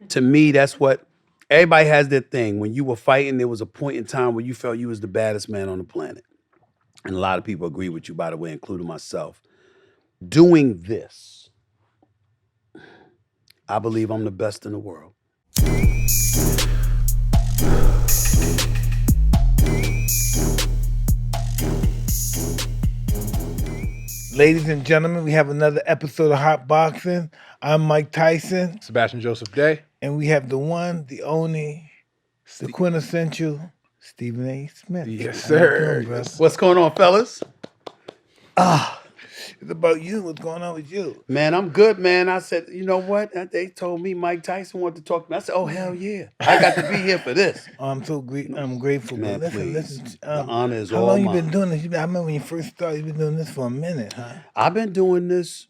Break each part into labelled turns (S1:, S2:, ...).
S1: To me, that's what everybody has their thing. When you were fighting, there was a point in time where you felt you was the baddest man on the planet. And a lot of people agree with you, by the way, including myself. Doing this, I believe I'm the best in the world.
S2: Ladies and gentlemen, we have another episode of Hotboxin. I'm Mike Tyson,
S3: Sebastian Joseph Day.
S2: and we have the one, the only, the quintessential Stephen A. Smith.
S3: Yes,
S2: How you
S3: sir.
S2: doing, bro?
S3: Yes.
S1: What's going on, fellas?
S2: It's about you. What's going on with you?
S1: Man, I'm good, man. I said, you know what? They told me Mike Tyson wanted to talk to me. I said, oh, hell yeah. I got to be here for this.
S2: I'm so great. I'm grateful.
S1: Man,
S2: But listen,
S1: please.
S2: listen.
S1: The honor is
S2: how
S1: all
S2: long you
S1: mine.
S2: been doing this? I remember when you first started, you've been doing this for a minute, huh?
S1: I've been doing this,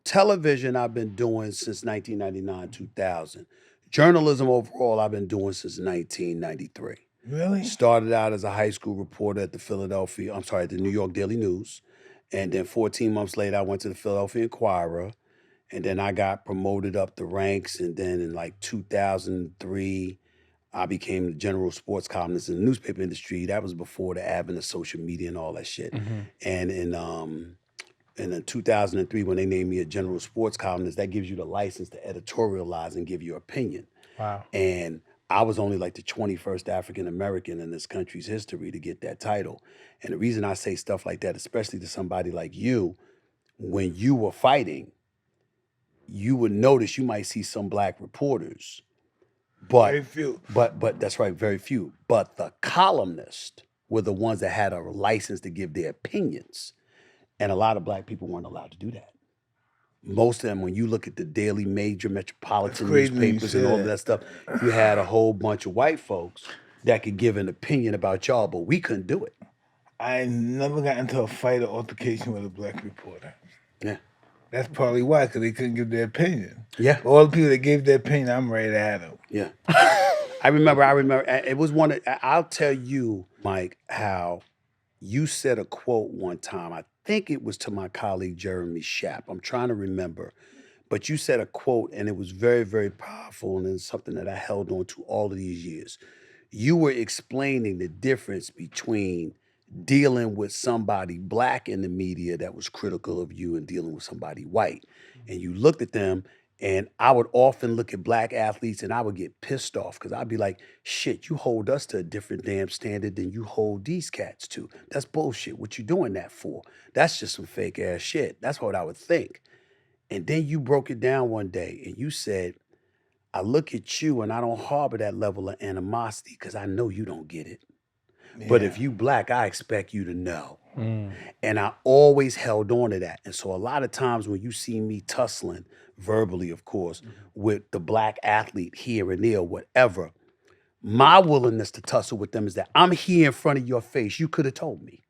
S1: television I've been doing since 1999, 2000. Journalism overall, I've been doing since 1993.
S2: Really?
S1: Started out as a high school reporter at the New York Daily News. And then 14 months later, I went to the Philadelphia Inquirer. And then I got promoted up the ranks. And then in like 2003, I became the general sports columnist in the newspaper industry. That was before the advent of social media and all that shit.
S3: Mm-hmm.
S1: And in 2003, when they named me a general sports columnist, that gives you the license to editorialize and give your opinion.
S3: Wow.
S1: And I was only like the 21st African American in this country's history to get that title. And the reason I say stuff like that, especially to somebody like you, when you were fighting, you would notice you might see some black reporters,
S2: Very
S1: but
S2: few.
S1: but that's right, very few. But the columnists were the ones that had a license to give their opinions. And a lot of black people weren't allowed to do that. Most of them, when you look at the daily major metropolitan
S2: That's crazy when you
S1: newspapers
S2: say
S1: and all
S2: that.
S1: of that stuff, you had a whole bunch of white folks that could give an opinion about y'all, but we couldn't do it.
S2: I never got into a fight or altercation with a black reporter.
S1: Yeah.
S2: That's probably why, because they couldn't give their opinion.
S1: Yeah.
S2: All the people that gave their opinion, I'm right at them.
S1: Yeah. I remember, it was I'll tell you, Mike, how you said a quote one time. I think it was to my colleague, Jeremy Schapp. I'm trying to remember. But you said a quote, and it was very, very powerful, and it's something that I held on to all of these years. You were explaining the difference between dealing with somebody black in the media that was critical of you and dealing with somebody white. And you looked at them, and I would often look at black athletes and I would get pissed off because I'd be like, shit, you hold us to a different damn standard than you hold these cats to. That's bullshit. What you doing that for? That's just some fake ass shit. That's what I would think. And then you broke it down one day and you said, I look at you and I don't harbor that level of animosity because I know you don't get it. But if you black, I expect you to know. And I always held on to that. And so a lot of times when you see me tussling, verbally, of course, with the black athlete here and there, whatever, my willingness to tussle with them is that I'm here in front of your face. You could have told me.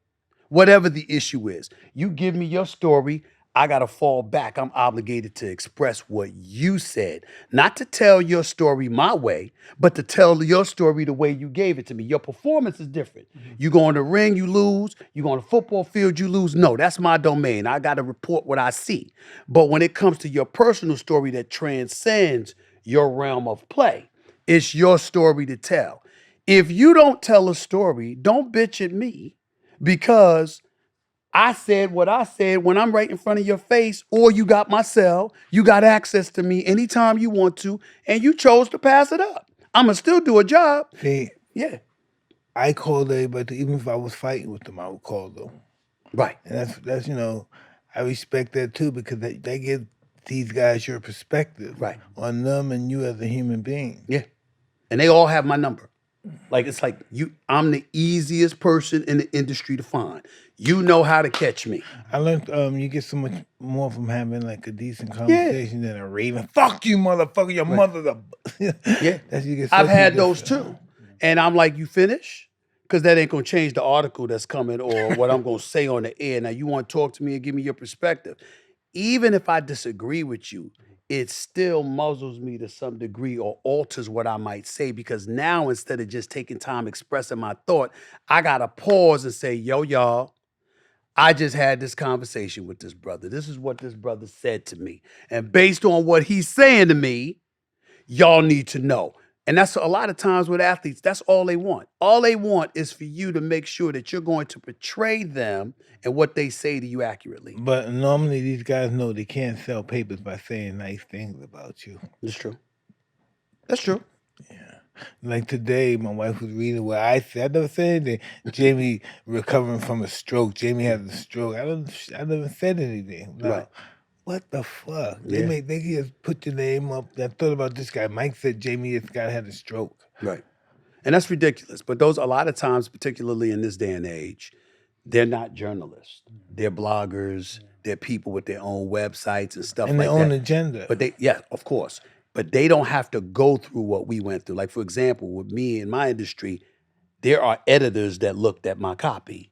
S1: Whatever the issue is, you give me your story, I got to fall back. I'm obligated to express what you said, not to tell your story my way, but to tell your story the way you gave it to me. Your performance is different. You go in the ring, you lose. You go on the football field, you lose. No, that's my domain. I got to report what I see. But when it comes to your personal story that transcends your realm of play, it's your story to tell. If you don't tell a story, don't bitch at me because I said what I said when I'm right in front of your face, or you got my cell, you got access to me anytime you want to, and you chose to pass it up. I'm going to still do a job.
S2: See,
S1: Yeah.
S2: I called everybody, even if I was fighting with them, I would call them.
S1: Right.
S2: And that's I respect that too because they give these guys your perspective
S1: Right.
S2: on them and you as a human being.
S1: Yeah. And they all have my number. Like, it's like I'm the easiest person in the industry to find. You know how to catch me.
S2: I learned you get so much more from having like a decent conversation than a raving. Fuck you, motherfucker! Your mother's a
S1: Yeah.
S2: That's you get.
S1: I've
S2: such
S1: had
S2: a
S1: those
S2: different-
S1: too. And I'm like, you finish? Because that ain't going to change the article that's coming or what I'm going to say on the air. Now, you want to talk to me and give me your perspective. Even if I disagree with you, it still muzzles me to some degree or alters what I might say because now instead of just taking time expressing my thought, I got to pause and say, yo, y'all, I just had this conversation with this brother. This is what this brother said to me. And based on what he's saying to me, y'all need to know. And that's a lot of times with athletes, that's all they want. All they want is for you to make sure that you're going to portray them and what they say to you accurately.
S2: But normally these guys know they can't sell papers by saying nice things about you.
S1: That's true. That's true.
S2: Yeah. Like today, my wife was reading what I said. I never said anything. Jamie recovering from a stroke. Jamie has a stroke. I never said anything. No.
S1: Right.
S2: What the fuck?
S1: Yeah.
S2: They just put your name up. I thought about this guy. Mike said Jamie, this guy had a stroke.
S1: Right. And that's ridiculous. But those, a lot of times, particularly in this day and age, they're not journalists. They're bloggers. They're people with their own websites and stuff
S2: And
S1: like
S2: their
S1: that.
S2: own agenda.
S1: But yeah, of course. But they don't have to go through what we went through. Like, for example, with me in my industry, there are editors that looked at my copy.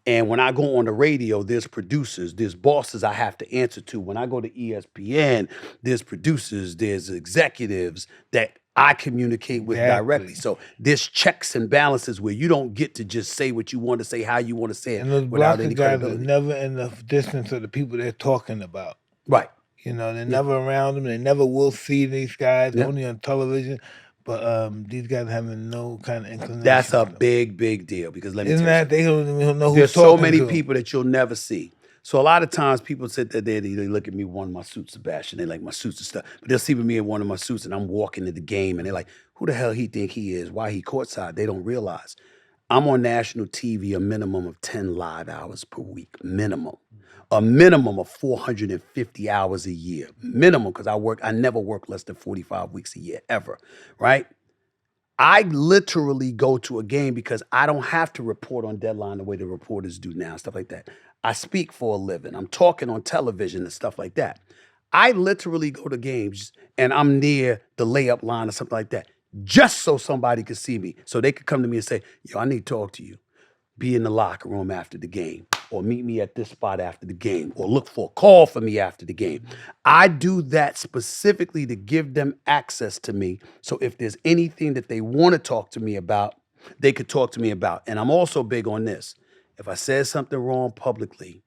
S1: And when I go on the radio, there's producers, there's bosses I have to answer to. When I go to ESPN, there's producers, there's executives that I communicate with directly. So there's checks and balances where you don't get to just say what you want to say, how you want to say it,
S2: And those
S1: without
S2: blocker
S1: any
S2: guys are
S1: credibility.
S2: never in the distance of the people they're talking about.
S1: Right.
S2: You know, they're never around them. They never will see these guys, only on television. But these guys having no kind of inclination.
S1: That's a big, big deal because let me
S2: Isn't
S1: tell you
S2: that they don't even know who's
S1: there's
S2: talking
S1: so many
S2: to 'em.
S1: people that you'll never see. So a lot of times people sit there, they look at me, one of my suits, Sebastian, they like my suits and stuff. But they'll see me in one of my suits and I'm walking to the game and they're like, who the hell he think he is? Why he courtside? They don't realize I'm on national TV a minimum of 10 live hours per week, minimum. A minimum of 450 hours a year, minimum, because I never work less than 45 weeks a year, ever, right? I literally go to a game because I don't have to report on deadline the way the reporters do now, stuff like that. I speak for a living. I'm talking on television and stuff like that. I literally go to games and I'm near the layup line or something like that, just so somebody could see me, so they could come to me and say, yo, I need to talk to you. Be in the locker room after the game, or meet me at this spot after the game, or look for a call for me after the game. I do that specifically to give them access to me. So if there's anything that they want to talk to me about, they could talk to me about. And I'm also big on this. If I said something wrong publicly,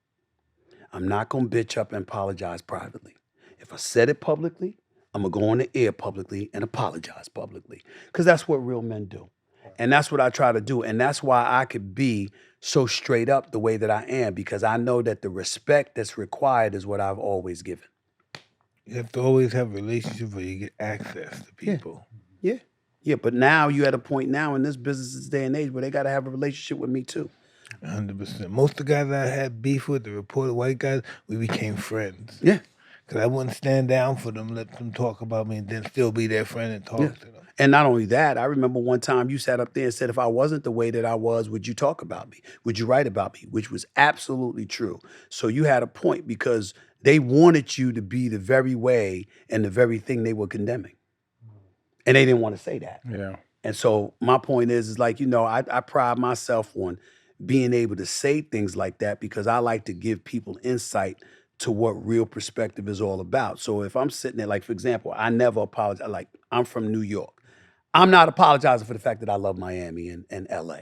S1: I'm not going to bitch up and apologize privately. If I said it publicly, I'm going to go on the air publicly and apologize publicly, because that's what real men do. And that's what I try to do. And that's why I could be so straight up the way that I am, because I know that the respect that's required is what I've always given.
S2: You have to always have a relationship where you get access to people.
S1: Yeah. Yeah. But now you at a point now in this business day and age where they got to have a relationship with me too.
S2: 100%. Most of the guys I had beef with, the reported white guys, we became friends.
S1: Yeah.
S2: Because I wouldn't stand down for them, let them talk about me, and then still be their friend and talk to them.
S1: And not only that, I remember one time you sat up there and said, if I wasn't the way that I was, would you talk about me? Would you write about me? Which was absolutely true. So you had a point, because they wanted you to be the very way and the very thing they were condemning. And they didn't want to say that.
S3: Yeah.
S1: And so my point is like, I pride myself on being able to say things like that, because I like to give people insight to what real perspective is all about. So if I'm sitting there, like, for example, I never apologize. Like, I'm from New York. I'm not apologizing for the fact that I love Miami and LA.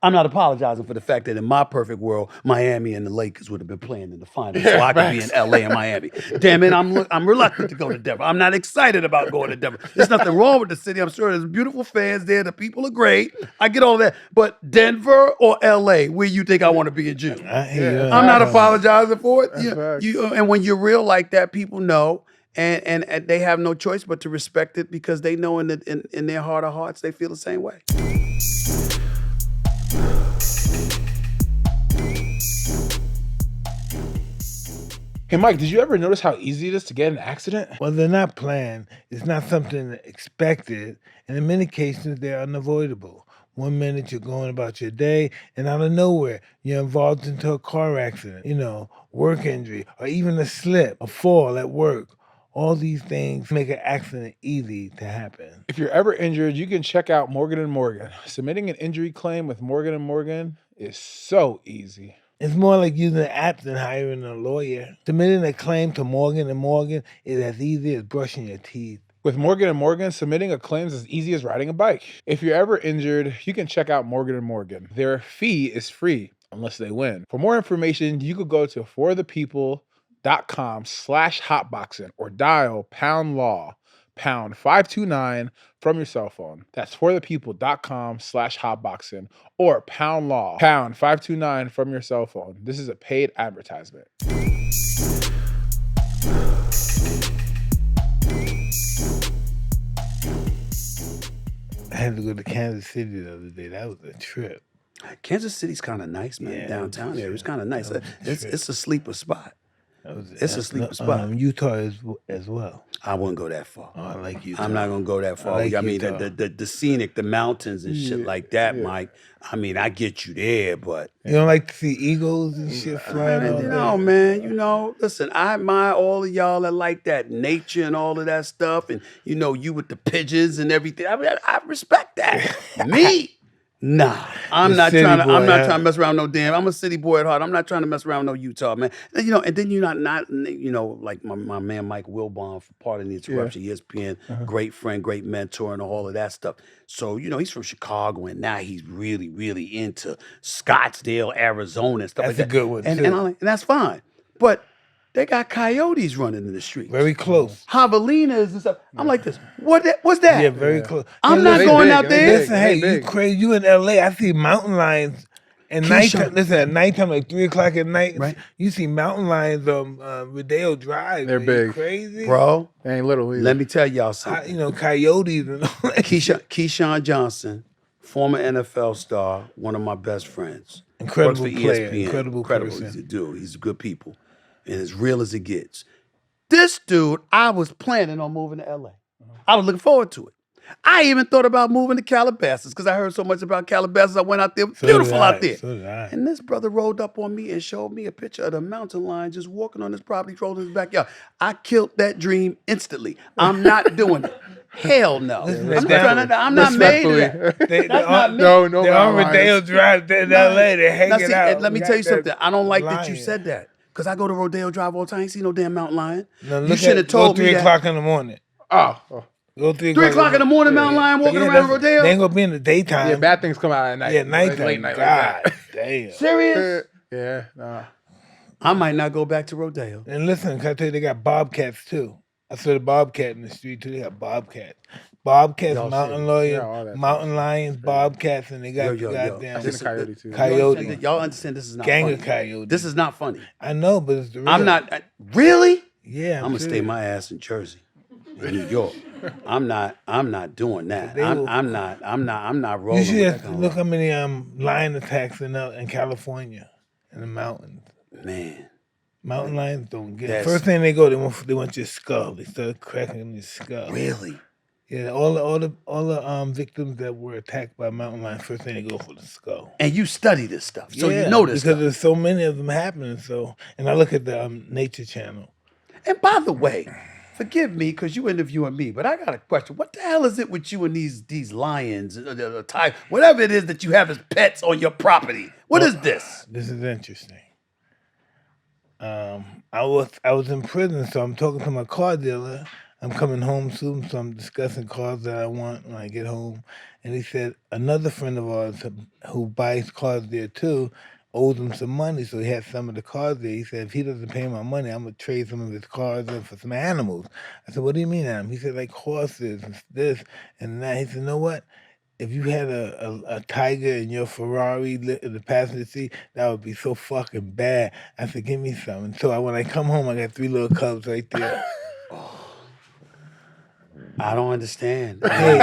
S1: I'm not apologizing for the fact that in my perfect world, Miami and the Lakers would have been playing in the finals, so I could be in LA and Miami. Damn it, I'm reluctant to go to Denver. I'm not excited about going to Denver. There's nothing wrong with the city. I'm sure there's beautiful fans there. The people are great. I get all that. But Denver or LA, where you think I want to be in June?
S2: I hear you.
S1: I'm not apologizing for it.
S3: facts.
S1: And when you're real like that, people know. And they have no choice but to respect it, because they know in their heart of hearts, they feel the same way.
S3: Hey, Mike, did you ever notice how easy it is to get in an accident?
S2: Well, they're not planned. It's not something expected. And in many cases, they're unavoidable. 1 minute you're going about your day, and out of nowhere, you're involved into a car accident, work injury, or even a slip, a fall at work. All these things make an accident easy to happen.
S3: If you're ever injured, you can check out Morgan & Morgan. Submitting an injury claim with Morgan & Morgan is so easy.
S2: It's more like using an app than hiring a lawyer. Submitting a claim to Morgan & Morgan is as easy as brushing your teeth.
S3: With Morgan & Morgan, submitting a claim is as easy as riding a bike. If you're ever injured, you can check out Morgan & Morgan. Their fee is free unless they win. For more information, you could go to forthepeople.com/hotboxing or dial #law. pound 529 from your cell phone. That's forthepeople.com/hotboxin or pound law pound 529 from your cell phone. This is a paid advertisement.
S2: I had to go to Kansas City the other day. That was a trip.
S1: Kansas City's kind of nice, man.
S2: Yeah,
S1: Downtown there, it's kind of nice.
S2: That was a trip.
S1: It's a sleeper spot. It's a sleeper
S2: No,
S1: spot.
S2: Utah as well.
S1: I wouldn't go that far.
S2: Oh, I like Utah.
S1: I'm not gonna go that far.
S2: like
S1: I mean,
S2: Utah.
S1: the scenic, the mountains and shit like that,
S3: yeah.
S1: Mike. I mean, I get you there, but
S2: You don't like to see eagles and shit flying all day?
S1: no, man. You know, listen, I admire all of y'all that like that nature and all of that stuff, and you know, you with the pigeons and everything. I mean, I respect that. Me. Nah, I'm
S2: The
S1: not
S2: city
S1: trying to. I'm
S2: boy,
S1: not
S2: huh?
S1: trying to mess around with no damn. I'm a city boy at heart. I'm not trying to mess around with no Utah, man. And, you know, and then you're not. You know, like my man Mike Wilbon, for part of the interruption, ESPN, great friend, great mentor, and all of that stuff. So you know, he's from Chicago, and now he's really, really into Scottsdale, Arizona, and stuff
S2: That's
S1: like
S2: a
S1: that.
S2: good one,
S1: and,
S2: too.
S1: and that's fine, but they got coyotes running in the streets.
S2: Very close.
S1: Javelinas and stuff. I'm like this. What's that?
S2: Yeah, very close.
S1: I'm
S2: Hey,
S1: not
S3: They
S1: going
S3: big,
S1: out
S3: they
S1: there.
S3: big.
S2: Listen, hey,
S3: They
S2: you
S3: big.
S2: crazy? You in LA? I see mountain lions at
S1: Keyshawn.
S2: nighttime. Listen, at nighttime, like 3:00 at night,
S1: Right.
S2: you see mountain lions on Rodeo Drive.
S3: They're
S2: man. You
S3: big.
S2: crazy,
S1: Bro,
S3: They ain't little either.
S1: let me tell y'all something.
S2: You know, coyotes and all that.
S1: Keyshawn Johnson, former NFL star, one of my best friends.
S2: Incredible
S1: Works for
S2: player,
S1: ESPN.
S2: incredible person.
S1: He's a dude. He's a good people. And as real as it gets. This dude, I was planning on moving to LA. I was looking forward to it. I even thought about moving to Calabasas because I heard so much about Calabasas. I went out there.
S2: So
S1: Beautiful
S2: did I,
S1: out there.
S2: so did I.
S1: And this brother rolled up on me and showed me a picture of the mountain lion just walking on his property, trolling his backyard. I killed that dream instantly. I'm not doing it. Hell no. I'm not made of that.
S2: They,
S1: That's not me.
S3: No,
S2: They're on
S3: mountain
S2: Rodeo
S3: lions.
S2: Drive in LA. They're hanging
S1: Now, see,
S2: out.
S1: let me
S2: We
S1: tell you
S2: got that
S1: something. I don't like that you
S2: lion.
S1: said that. Because I go to Rodeo Drive all the time. I ain't see no damn mountain lion.
S2: Now,
S1: You
S2: look
S1: should
S2: at-
S1: have told
S2: go
S1: me
S2: 3
S1: that.
S2: o'clock in the morning.
S3: Oh.
S2: Go 3
S1: 3 o'clock in the morning, mountain lion walking around
S2: that's-
S1: Rodeo?
S2: They ain't gonna be in the daytime.
S3: Yeah, bad things come out at night.
S2: Yeah, nighttime.
S3: Late night
S2: God
S3: like
S2: damn.
S1: Serious?
S3: that. Yeah, nah.
S1: I might not go back to Rodeo.
S2: And listen, can I tell you, they got bobcats too. I saw the bobcat in the street too. They got bobcats. Bobcats,
S1: Y'all
S2: mountain
S1: see-
S2: lions,
S3: yeah, all that
S2: mountain lions, bobcats, and they got
S1: Yo,
S2: the
S1: yo, yo.
S2: goddamn
S3: I seen a coyote too.
S2: coyote.
S1: Y'all understand this is not
S2: Gang
S1: funny.
S2: of coyotes.
S1: This is not funny.
S2: I know, but it's the real.
S1: I'm not. Really?
S2: Yeah,
S1: I'm going to stay
S2: serious.
S1: my ass in Jersey, in New York. I'm not doing that.
S2: They will-
S1: I'm not rolling.
S2: You should
S1: with
S2: have
S1: that kind
S2: look
S1: of-
S2: how many lion attacks in California, in the mountains.
S1: Man.
S2: Mountain lions don't get.
S1: That's-
S2: First thing they go, they want your skull. They start cracking your skull.
S1: Really?
S2: Yeah, all the victims that were attacked by mountain lions, first thing they go for the skull.
S1: And you study this stuff, so
S2: Yeah,
S1: you know this
S2: because
S1: stuff.
S2: there's so many of them happening. So, and I look at the Nature Channel.
S1: And by the way, forgive me because you interviewing me, but I got a question. What the hell is it with you and these lions, whatever it is that you have as pets on your property? What is this?
S2: This is interesting. I was in prison, so I'm talking to my car dealer. I'm coming home soon, so I'm discussing cars that I want when I get home. And he said another friend of ours who buys cars there too owes him some money, so he had some of the cars there. He said if he doesn't pay my money, I'm gonna trade some of his cars in for some animals. I said, what do you mean, animals? He said like horses and this and that. He said, you know what? If you had a tiger in your Ferrari in the passenger seat, that would be so fucking bad. I said, give me some. And so when I come home, I got 3 little cubs right there.
S1: I don't understand.
S2: Hey,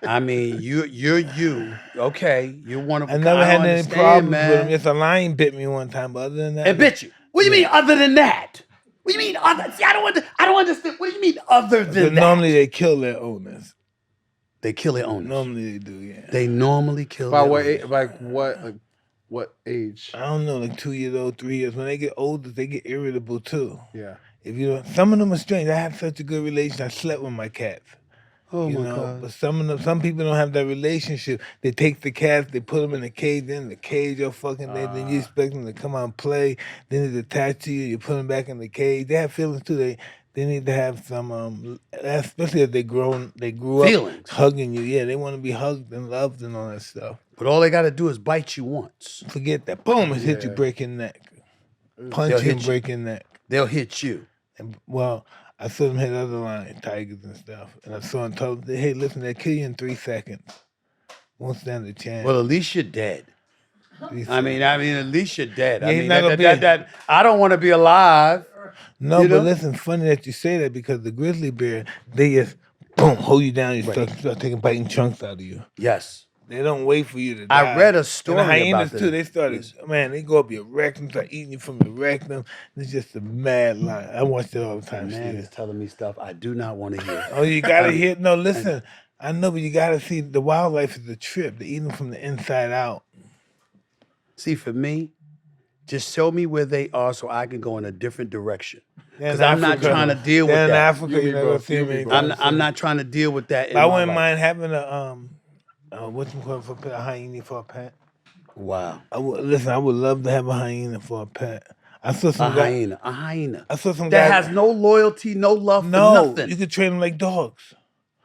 S1: I mean, you're you. Okay, you're one of.
S2: I never had any
S1: understand,
S2: problems
S1: man.
S2: with him. Just a lion bit me one time, but other than that,
S1: And bit you. What do you mean other than that? What do you mean other? See, I don't understand. What do you mean other
S2: so
S1: than that?
S2: normally they kill their owners.
S1: They kill their owners.
S2: Normally they do, yeah.
S1: They normally kill
S3: By
S1: their
S3: what?
S1: owners.
S3: What age?
S2: I don't know, like 2 years old, 3 years. When they get older, they get irritable too.
S3: Yeah.
S2: If you don't, some of them are strange. I have such a good relationship. I slept with my cats.
S1: Oh
S2: You
S1: my
S2: know,
S1: God.
S2: but some people don't have that relationship. They take the cats, they put them in a cage, then the cage all fucking day. Then you expect them to come out and play. Then it's attached to you. You put them back in the cage. They have feelings too. They need to have some, especially if they grew up
S1: Feelings.
S2: hugging you. Yeah, they want to be hugged and loved and all that stuff.
S1: But all they got to do is bite you once.
S2: Forget that. Boom! It hit you,
S3: Yeah.
S2: break your neck. Punch
S1: They'll
S2: you,
S1: hit
S2: and
S1: you.
S2: break your neck.
S1: They'll hit you.
S2: And, well, I saw them hit other lions, tigers and stuff. And I saw them tell them, hey, listen, they'll kill you in 3 seconds. Won't stand a chance.
S1: Well, at least you're dead.
S2: 3
S1: I mean, at least you're dead.
S2: Yeah,
S1: I
S2: he's
S1: mean,
S2: not gonna be-
S1: I don't want to be alive.
S2: No,
S1: You
S2: but
S1: know?
S2: listen, funny that you say that because the grizzly bear, they just boom, hold you down, you
S1: Right.
S2: start taking biting chunks out of you.
S1: Yes.
S2: They don't wait for you to die.
S1: I read a
S2: And
S1: story
S2: the hyenas
S1: about
S2: too,
S1: that.
S2: they started,
S1: Yes.
S2: man, they go up your rectum, start eating you from your rectum. It's just a mad lie. I watch it all the time.
S1: Man
S2: Steve.
S1: is telling me stuff I do not want to hear.
S2: Oh, you gotta hear. No, listen. I know, but you gotta see the wildlife is a trip. They eat them from the inside out.
S1: See, for me, just show me where they are so I can go in a different direction.
S2: They're in
S1: Because I'm not
S2: Africa.
S1: trying to deal
S2: They're
S1: with
S2: in
S1: that.
S2: Africa, you're not gonna see them anytime
S1: I'm
S2: soon.
S1: not trying to deal with that. In
S2: But I
S1: my
S2: wouldn't
S1: life.
S2: mind having what's it called for a pet, a hyena for a pet.
S1: Wow.
S2: I would love to have a hyena for a pet. I saw
S1: A
S2: some guy.
S1: hyena. A hyena.
S2: I saw some
S1: That
S2: guy.
S1: has no loyalty, no love for
S2: No,
S1: nothing.
S2: you could train them like dogs.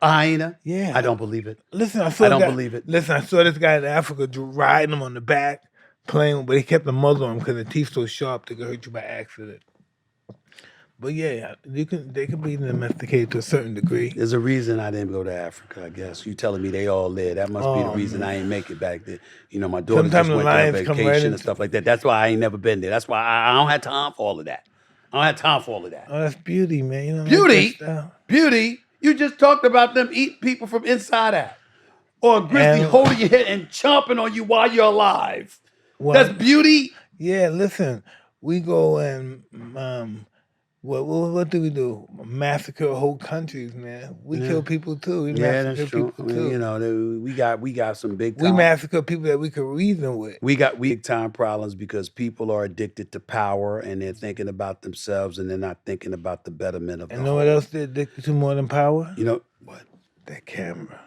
S1: A hyena?
S2: Yeah.
S1: I don't believe it.
S2: Listen, I saw
S1: I don't
S2: a guy-
S1: believe it.
S2: Listen, I saw this guy in Africa riding him on the back, playing, but he kept the muzzle on him because the teeth so sharp they could hurt you by accident. But yeah, they can be domesticated to a certain degree.
S1: There's a reason I didn't go to Africa, I guess. You telling me they all there. That must be the reason I ain't make it back there. You know, my daughter
S2: Sometimes
S1: just
S2: the
S1: went there on
S2: lions come
S1: vacation
S2: right
S1: and
S2: into-
S1: stuff like that. That's why I ain't never been there. That's why I don't have time for all of that. I don't have time for all of that.
S2: Oh, that's beauty, man. You know,
S1: Beauty?
S2: like that stuff.
S1: Beauty? You just talked about them eating people from inside out. Or a grizzly
S2: And-
S1: holding your head and chomping on you while you're alive.
S2: Well,
S1: That's beauty?
S2: yeah. Listen, we go and what do we do? Massacre whole countries, man. We kill people too. We
S1: Yeah,
S2: massacre
S1: that's true. I
S2: people
S1: mean,
S2: too.
S1: you know, we got some big
S2: We
S1: time.
S2: massacre people that we could reason with.
S1: We got big time problems because people are addicted to power and they're thinking about themselves and they're not thinking about the betterment of the
S2: And know what
S1: whole.
S2: else they're addicted to more than power?
S1: You know what?
S2: That camera.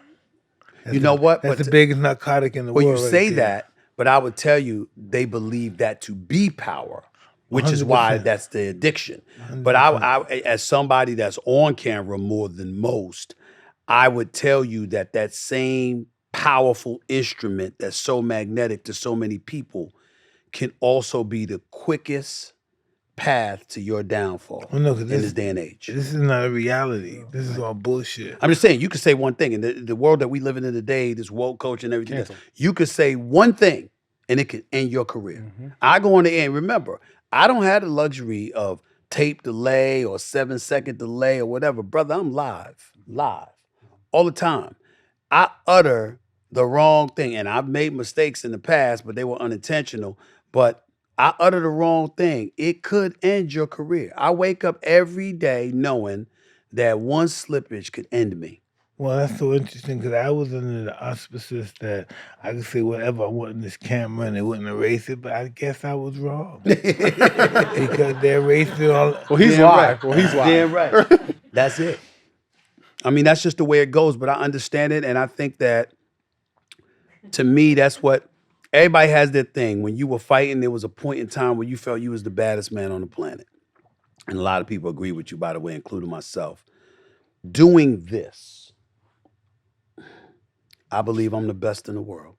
S1: You know what?
S2: That's
S1: But
S2: the biggest narcotic in the
S1: well,
S2: world.
S1: you
S2: right
S1: say
S2: there.
S1: that, but I would tell you they believe that to be power, which is why
S2: 100%.
S1: that's the addiction. But I, as somebody that's on camera more than most, I would tell you that that same powerful instrument that's so magnetic to so many people can also be the quickest path to your downfall
S2: Well, no, 'cause
S1: in
S2: this-
S1: this day and age.
S2: This is not a reality. This is all bullshit.
S1: I'm just saying, you could say one thing in the world that we live in today, this woke culture and everything else, you could say one thing and it could end your career. I go on the end. Remember, I don't have the luxury of tape delay or 7-second delay or whatever. Brother, I'm live all the time. I utter the wrong thing. And I've made mistakes in the past, but they were unintentional. But I utter the wrong thing. It could end your career. I wake up every day knowing that one slippage could end me.
S2: Well, that's so interesting because I was under the auspices that I could say whatever I want in this camera and they wouldn't erase it, but I guess I was wrong. Because they erased it all.
S3: Well, he's
S1: Damn
S3: live.
S1: right.
S3: Well, he's live.
S1: Damn right. That's it. I mean, that's just the way it goes, but I understand it. And I think that to me, that's what everybody has their thing. When you were fighting, there was a point in time where you felt you was the baddest man on the planet. And a lot of people agree with you, by the way, including myself. Doing this, I believe I'm the best in the world.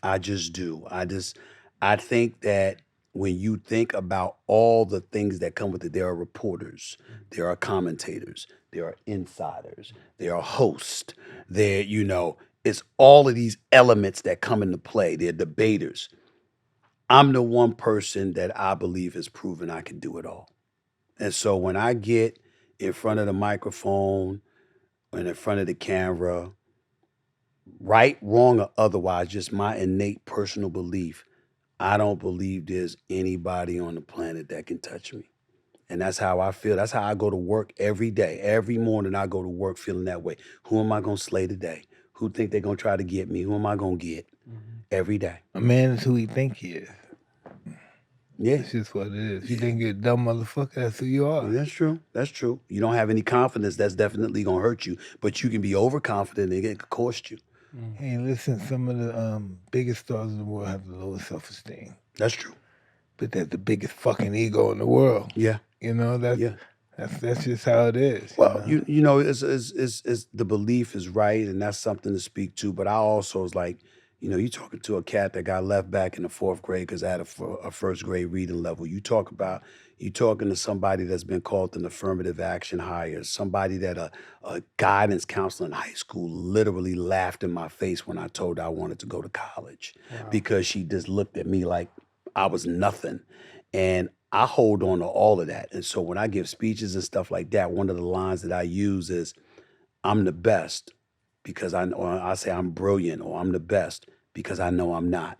S1: I just do. I think that when you think about all the things that come with it, there are reporters, there are commentators, there are insiders, there are hosts, there, it's all of these elements that come into play. They're debaters. I'm the one person that I believe has proven I can do it all. And so when I get in front of the microphone and in front of the camera, right, wrong, or otherwise, just my innate personal belief, I don't believe there's anybody on the planet that can touch me. And that's how I feel. That's how I go to work every day. Every morning I go to work feeling that way. Who am I going to slay today? Who think they're going to try to get me? Who am I going to get? Every day.
S2: A man is who he think he is.
S1: Yeah.
S2: That's just what it is. You think you're a dumb motherfucker, that's who you are.
S1: That's true. That's true. You don't have any confidence, that's definitely going to hurt you. But you can be overconfident and it could cost you.
S2: Hey, listen, some of the biggest stars in the world have the lowest self-esteem.
S1: That's true.
S2: But they're the biggest fucking ego in the world.
S1: Yeah.
S2: You know, that's just how it is.
S1: Well, you know, it's the belief is right, and that's something to speak to. But I also was like, you talking to a cat that got left back in the 4th grade because I had a first grade reading level. You talk about, You're talking to somebody that's been called an affirmative action hire, somebody that a guidance counselor in high school literally laughed in my face when I told her I wanted to go to college because she just looked at me like I was nothing. And I hold on to all of that. And so when I give speeches and stuff like that, one of the lines that I use is, I'm the best because or I say I'm brilliant, or I'm the best because I know I'm not.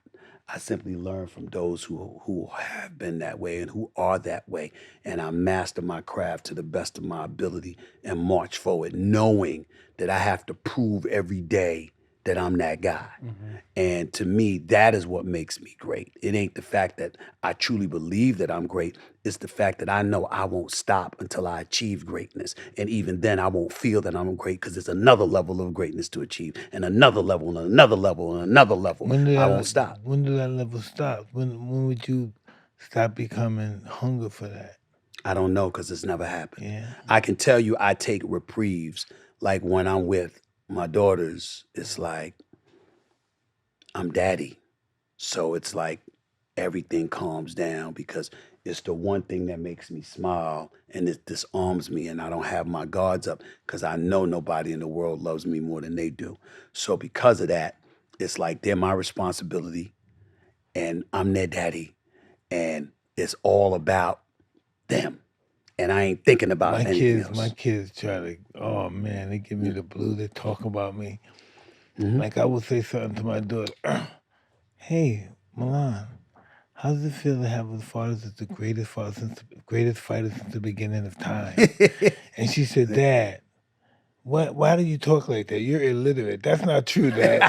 S1: I simply learn from those who have been that way and who are that way. And I master my craft to the best of my ability and march forward, knowing that I have to prove every day that I'm that guy. And to me, that is what makes me great. It ain't the fact that I truly believe that I'm great. It's the fact that I know I won't stop until I achieve greatness. And even then, I won't feel that I'm great because there's another level of greatness to achieve, and another level, and another level, and another level. I won't stop.
S2: When did that level stop? When would you stop becoming hunger for that?
S1: I don't know because it's never happened.
S2: Yeah.
S1: I can tell you I take reprieves. Like when I'm with my daughters, it's like I'm daddy. So it's like everything calms down because it's the one thing that makes me smile and it disarms me, and I don't have my guards up because I know nobody in the world loves me more than they do. So because of that, it's like they're my responsibility and I'm their daddy, and it's all about them. And I ain't thinking about anything else.
S2: My kids try to, oh man, they give me the blue. They talk about me.
S1: Mhm.
S2: Like I would say something to my daughter. Hey, Milan, how does it feel to have a father that's the greatest fighter since the beginning of time? And she said, Dad, why do you talk like that? You're illiterate. That's not true, Dad.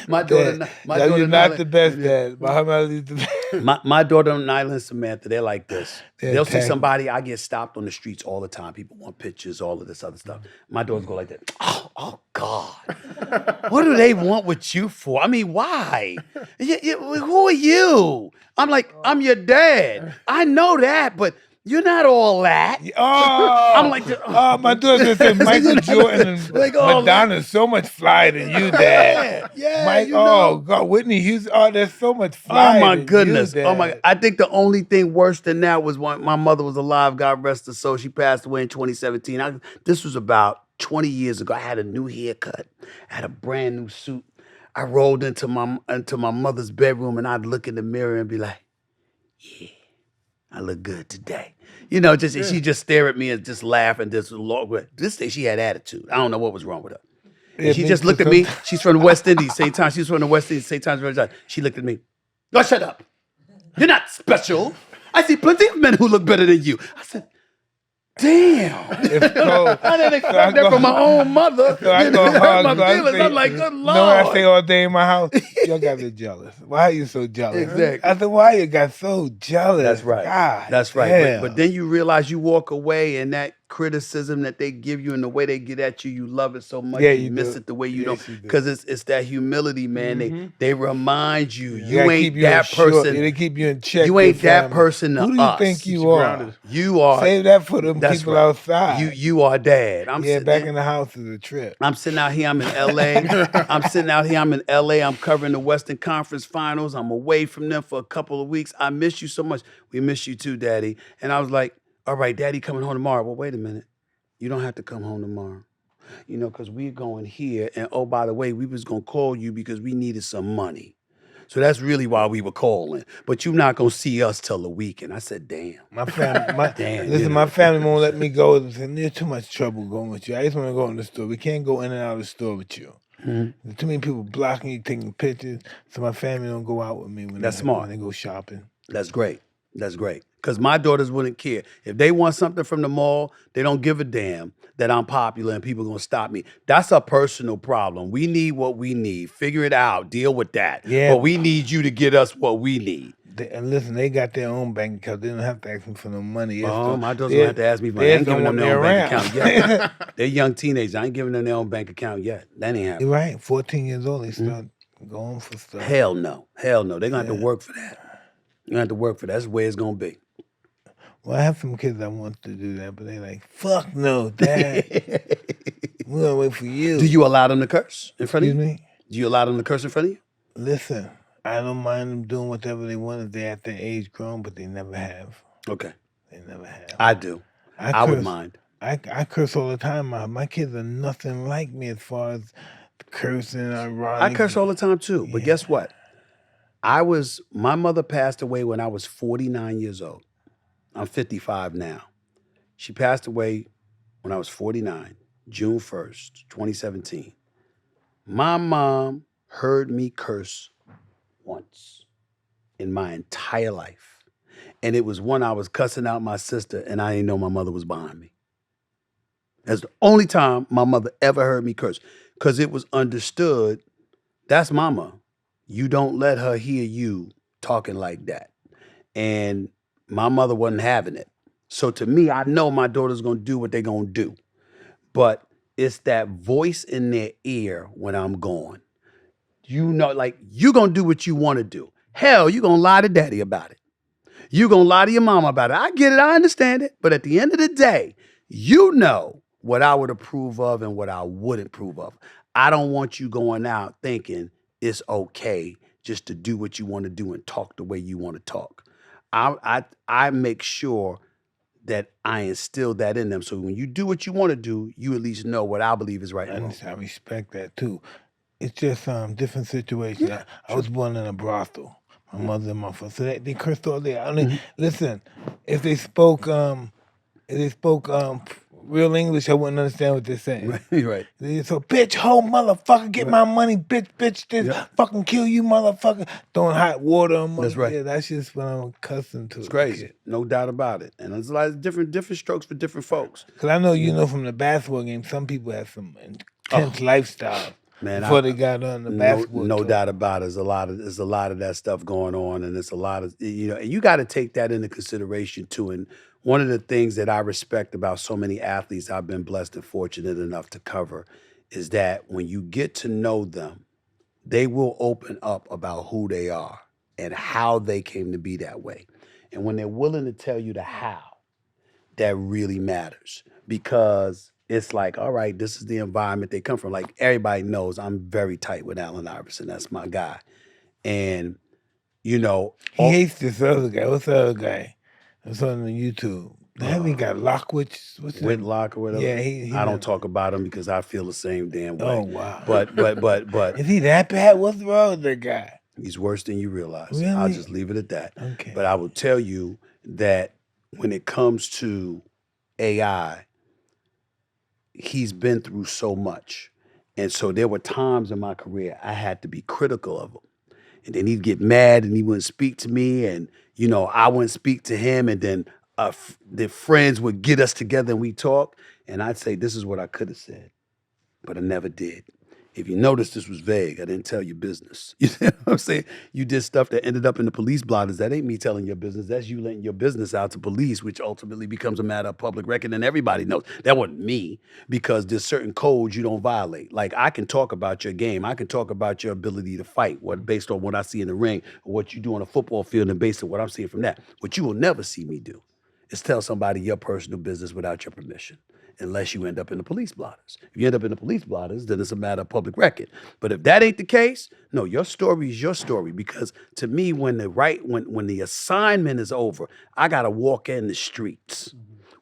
S1: My daughter,
S2: Dad,
S1: my
S2: no,
S1: daughter,
S2: you're not
S1: Nyla-
S2: the best, Dad. Muhammad Ali's the best.
S1: my daughter, Nyla and Samantha, they're like this.
S2: They're
S1: They'll see
S2: attacking.
S1: somebody, I get stopped on the streets all the time. People want pictures, all of this other stuff. My daughters go like that. Oh God. What do they want with you for? I mean, why? Who are you? I'm like, I'm your dad. I know that, but you're not all that.
S2: Oh,
S1: I'm like,
S2: my daughter said Michael Jordan and
S1: Like, oh,
S2: Madonna's so much flyer than you, Dad.
S1: yeah,
S2: Mike,
S1: you know.
S2: God, Whitney Houston, there's so much
S1: Oh
S2: flyer
S1: my
S2: than
S1: goodness.
S2: you,
S1: Oh my,
S2: Dad.
S1: I think the only thing worse than that was when my mother was alive, God rest her soul. She passed away in 2017. This was about 20 years ago. I had a new haircut. I had a brand new suit. I rolled into my mother's bedroom, and I'd look in the mirror and be like, yeah, I look good today. You know, she'd just stare at me and just laugh and just this day she had attitude. I don't know what was wrong with her. And she just looked at me. She's from the West Indies. Same time. She's from the West Indies. Same time. She looked at me. Go shut up. You're not special. I see plenty of men who look better than you. I said, damn. I didn't expect that from my own mother.
S2: So I
S1: You
S2: go
S1: know,
S2: hard.
S1: my
S2: So I
S1: feelings.
S2: say,
S1: I'm like, good Lord.
S2: know what I say all day in my house? Y'all got me jealous. Why are you so jealous?
S1: Exactly.
S2: I said, why you got so jealous?
S1: That's right.
S2: God,
S1: That's right.
S2: damn.
S1: But then you realize you walk away, and that criticism that they give you and the way they get at you, you love it so much.
S2: Yeah,
S1: you
S2: you
S1: miss
S2: do.
S1: it the way you
S2: Yes,
S1: don't.
S2: you do.
S1: Because it's that humility, man. They remind you,
S2: You
S1: you
S2: gotta
S1: ain't
S2: keep you
S1: that
S2: in short.
S1: person.
S2: They keep you in check.
S1: You ain't
S2: with
S1: that
S2: family.
S1: person to
S2: Who do you
S1: us.
S2: think
S3: Keep
S2: you
S3: you
S2: are?
S3: grounded.
S1: You are.
S2: Save that for them
S1: That's
S2: people
S1: right.
S2: outside.
S1: You are dad. I'm
S2: Yeah,
S1: sitting
S2: back
S1: there-
S2: in the house is a trip.
S1: I'm sitting out here. I'm in LA. I'm in LA. I'm covering the Western Conference Finals. I'm away from them for a couple of weeks. I miss you so much. We miss you too, Daddy. And I was like, all right, Daddy coming home tomorrow. Well, wait a minute. You don't have to come home tomorrow. You know, because we're going here. And oh, by the way, we was going to call you because we needed some money. So that's really why we were calling. But you're not going to see us till the weekend. I said, damn.
S2: My family,
S1: Damn,
S2: listen,
S1: you
S2: my
S1: know.
S2: family won't let me go. There's too much trouble going with you. I just want to go in the store. We can't go in and out of the store with you.
S1: Mhm.
S2: There's too many people blocking you, taking pictures. So my family don't go out with me when
S1: That's smart.
S2: when they go shopping.
S1: That's great. That's great. Because my daughters wouldn't care. If they want something from the mall, they don't give a damn that I'm popular and people going to stop me. That's a personal problem. We need what we need. Figure it out. Deal with that.
S2: Yeah.
S1: But we need you to get us what we need.
S2: And listen, they got their own bank account. They don't have to ask me for no money.
S1: Oh, my daughters don't have to ask me for money. I ain't giving them their own bank account yet. They're young teenagers. I ain't giving them their own bank account yet. That ain't happening.
S2: You're right. 14 years old, they start going for stuff.
S1: Hell no. Hell no. They're going to have to work for that. You're going to have to work for that. That's the way it's going to be.
S2: Well, I have some kids that want to do that, but they're like, fuck no, Dad. We're going to wait for you.
S1: Do you allow them to curse in front of
S2: Excuse
S1: you?
S2: me?
S1: Do you allow them to curse in front of you?
S2: Listen, I don't mind them doing whatever they want if they're at their age grown, but they never have.
S1: Okay.
S2: They never have.
S1: I do. I would mind.
S2: I curse all the time. My kids are nothing like me as far as cursing, ironic.
S1: I curse all the time too. But
S2: Yeah.
S1: guess what? My mother passed away when I was 49 years old. I'm 55 now. She passed away when I was 49, June 1st, 2017. My mom heard me curse once in my entire life. And it was when I was cussing out my sister and I didn't know my mother was behind me. That's the only time my mother ever heard me curse. Because it was understood, that's mama. You don't let her hear you talking like that. And my mother wasn't having it. So to me, I know my daughter's gonna do what they're gonna do. But it's that voice in their ear when I'm gone. You know, like you gonna do what you want to do. Hell, you gonna lie to daddy about it. You gonna lie to your mama about it. I get it, I understand it. But at the end of the day, you know what I would approve of and what I wouldn't approve of. I don't want you going out thinking it's okay just to do what you want to do and talk the way you want to talk. I make sure that I instill that in them. So when you do what you want to do, you at least know what I believe is right and wrong.
S2: I respect that too. It's just different situation.
S1: Yeah,
S2: I was born in a brothel. My mother and my father, so they cursed all day.
S1: Mhm.
S2: Listen, if they spoke real English, I wouldn't understand what they're saying.
S1: Right.
S2: So, bitch, hoe, motherfucker, get my money, bitch, this,
S1: Yeah.
S2: fucking kill you, motherfucker. Throwing hot water on
S1: That's right.
S2: Yeah, that's just what I'm accustomed to.
S1: It's crazy. No doubt about it. And there's a lot of different strokes for different folks.
S2: Because I know you know from the basketball game, some people have some intense lifestyle.
S1: Man,
S2: Before they got on the basketball.
S1: No
S2: court.
S1: doubt about it. There's a lot of that stuff going on, and it's a lot of and you got to take that into consideration too. And one of the things that I respect about so many athletes I've been blessed and fortunate enough to cover is that when you get to know them, they will open up about who they are and how they came to be that way. And when they're willing to tell you the how, that really matters because it's like, all right, this is the environment they come from. Like everybody knows I'm very tight with Allen Iverson. That's my guy. And,
S2: He hates this other guy. What's the other guy? That's on the YouTube. Haven't he got Lockwood? What's that?
S1: Whitlock or whatever.
S2: Yeah,
S1: I don't talk about him because I feel the same damn way.
S2: Oh, wow.
S1: But
S2: Is he that bad? What's wrong with that guy?
S1: he's worse than you realize.
S2: Really?
S1: I'll just leave it at that.
S2: Okay.
S1: But I will tell you that when it comes to AI, he's been through so much. And so there were times in my career I had to be critical of him. And then he'd get mad and he wouldn't speak to me. And, I wouldn't speak to him. And then the friends would get us together and we talk. And I'd say, this is what I could have said, but I never did. If you notice, this was vague. I didn't tell your business. You know what I'm saying? You did stuff that ended up in the police blotters. That ain't me telling your business. That's you letting your business out to police, which ultimately becomes a matter of public record. And everybody knows that wasn't me because there's certain codes you don't violate. Like I can talk about your game. I can talk about your ability to fight based on what I see in the ring or what you do on a football field and based on what I'm seeing from that. What you will never see me do is tell somebody your personal business without your permission. Unless you end up in the police blotters. If you end up in the police blotters, then it's a matter of public record. But if that ain't the case, no, your story is your story. Because to me, when the assignment is over, I gotta walk in the streets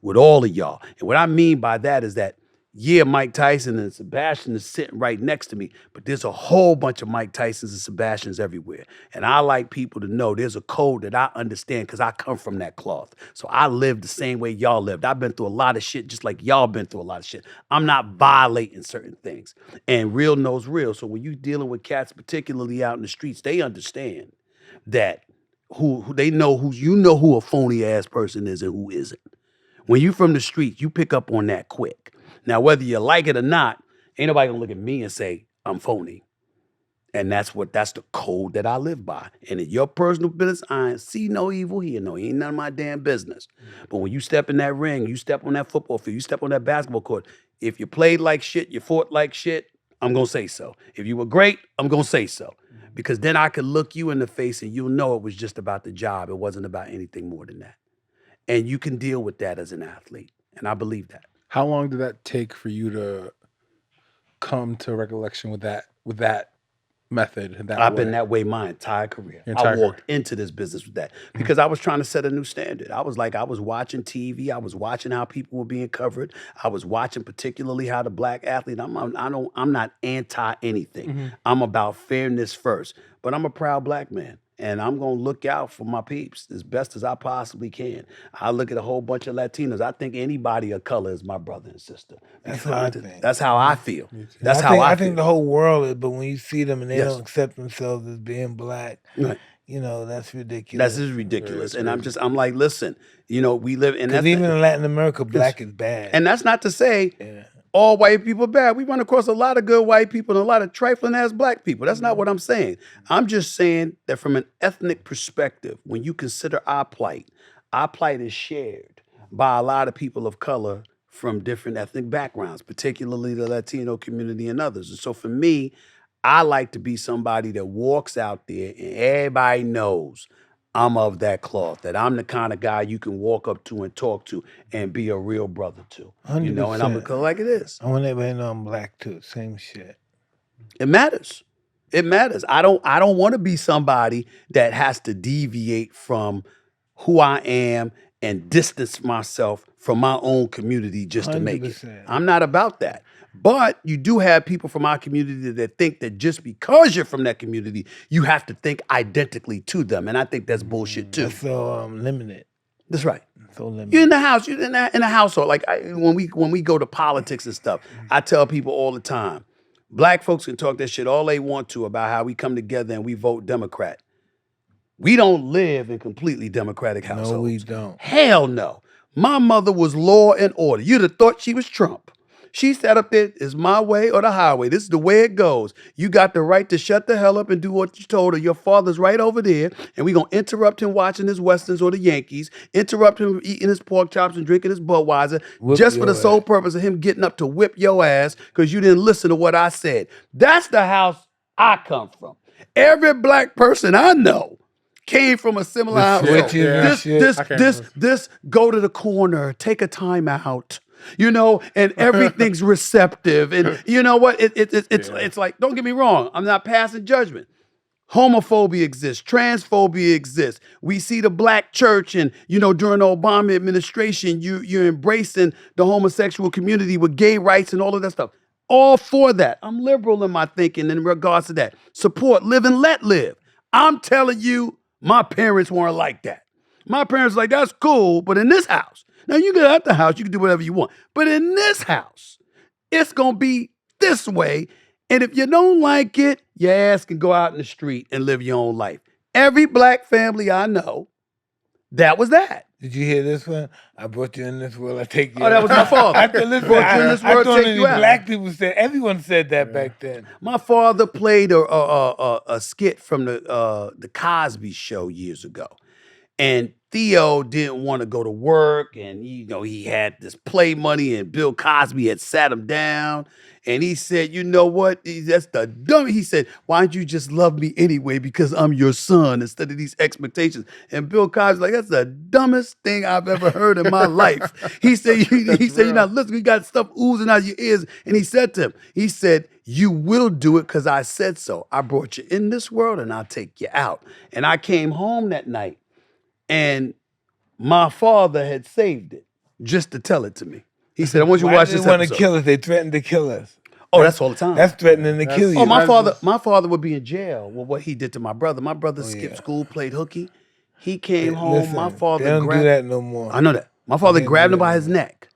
S1: with all of y'all. And what I mean by that is that, yeah, Mike Tyson and Sebastian is sitting right next to me, but there's a whole bunch of Mike Tysons and Sebastians everywhere. And I like people to know there's a code that I understand because I come from that cloth. So I live the same way y'all lived. I've been through a lot of shit just like y'all been through a lot of shit. I'm not violating certain things. And real knows real. So when you dealing with cats, particularly out in the streets, they understand that who they know who a phony ass person is and who isn't. When you from the streets, you pick up on that quick. Now, whether you like it or not, ain't nobody gonna look at me and say, I'm phony. And that's the code that I live by. And in your personal business, I ain't see no evil here. No, he ain't none of my damn business. But when you step in that ring, you step on that football field, you step on that basketball court, if you played like shit, you fought like shit, I'm gonna say so. If you were great, I'm gonna say so. Because then I could look you in the face and you'll know it was just about the job. It wasn't about anything more than that. And you can deal with that as an athlete. And I believe that.
S3: How long did that take for you to come to recollection with that method that
S1: I've
S3: way.
S1: been that way my entire career.
S3: Your entire
S1: I walked into this business with that because I was trying to set a new standard. I was watching TV. I was watching how people were being covered. I was watching particularly how the black athlete. I'm not anti anything. I'm about fairness first. But I'm a proud black man. And I'm going to look out for my peeps as best as I possibly can. I look at a whole bunch of Latinos. I think anybody of color is my brother and sister.
S2: That's what I think.
S1: That's how I feel.
S2: And
S1: That's how I
S2: I
S1: feel.
S2: think the whole world is, but when you see them and they
S1: Yes.
S2: don't accept themselves as being black,
S1: Right.
S2: you know, that's ridiculous.
S1: That's just ridiculous. And I'm like, listen, you know, we live in
S2: Because even in Latin America, black is bad.
S1: and that's not to say
S2: yeah.
S1: all white people are bad. We run across a lot of good white people and a lot of trifling ass black people. That's not what I'm saying. I'm just saying that from an ethnic perspective, when you consider our plight is shared by a lot of people of color from different ethnic backgrounds, particularly the Latino community and others. And so for me, I like to be somebody that walks out there and everybody knows I'm of that cloth, that I'm the kind of guy you can walk up to and talk to and be a real brother to. You know, and I'm
S2: 100%.
S1: like it is.
S2: I want everybody to know I'm black too. Same shit.
S1: It matters. It matters. I don't want to be somebody that has to deviate from who I am and distance myself from my own community just to make it.
S2: 100%.
S1: I'm not about that. But you do have people from our community that think that just because you're from that community, you have to think identically to them. And I think that's bullshit too.
S2: That's so limited.
S1: That's right.
S2: So limited.
S1: You're in the house. You're in a household. Like when we go to politics and stuff, I tell people all the time, black folks can talk that shit all they want to about how we come together and we vote Democrat. We don't live in completely Democratic households.
S2: No, we don't.
S1: Hell no. My mother was law and order. You'd have thought she was Trump. She sat up there, it's my way or the highway. This is the way it goes. You got the right to shut the hell up and do what you told her. Your father's right over there, and we're going to interrupt him watching his Westerns or the Yankees, interrupt him eating his pork chops and drinking his Budweiser, just for the sole purpose of him getting up to whip your ass because you didn't listen to what I said. That's the house I come from. Every black person I know came from a similar household. This, go to the corner, take a time out. You know, and everything's receptive. And you know what? It's like, don't get me wrong. I'm not passing judgment. Homophobia exists. Transphobia exists. We see the black church and, you know, during the Obama administration, you're embracing the homosexual community with gay rights and all of that stuff. All for that. I'm liberal in my thinking in regards to that. Support, live and let live. I'm telling you, my parents weren't like that. My parents were like, that's cool, but in this house, now you get out the house, you can do whatever you want. But in this house, it's going to be this way. And if you don't like it, your ass can go out in the street and live your own life. Every black family I know, that was that.
S2: Did you hear this one? I brought you in this world, I take you
S1: Oh, that was my father.
S2: I thought this
S1: Brought you in this world,
S2: I
S1: take you out.
S2: black people said, everyone said that back then.
S1: My father played a skit from the Cosby Show years ago. And Theo didn't want to go to work, and you know he had this play money, and Bill Cosby had sat him down, and he said, "You know what? That's the dumb." He said, "Why don't you just love me anyway because I'm your son instead of these expectations?" And Bill Cosby's like, "That's the dumbest thing I've ever heard in my life." He said, "You're not listening. You got stuff oozing out of your ears." And he said to him, he said, "You will do it because I said so. I brought you in this world, and I'll take you out." And I came home that night. And my father had saved it just to tell it to me. He said, "I want you to watch this episode."
S2: They want to kill us. They threatened to kill us.
S1: Oh, that's all the time.
S2: That's threatening to kill you.
S1: Oh, my father would be in jail with what he did to my brother. My brother skipped school, played hooky. He came home.
S2: Listen,
S1: my father
S2: they don't do that no more.
S1: I know that. My father grabbed him by his neck,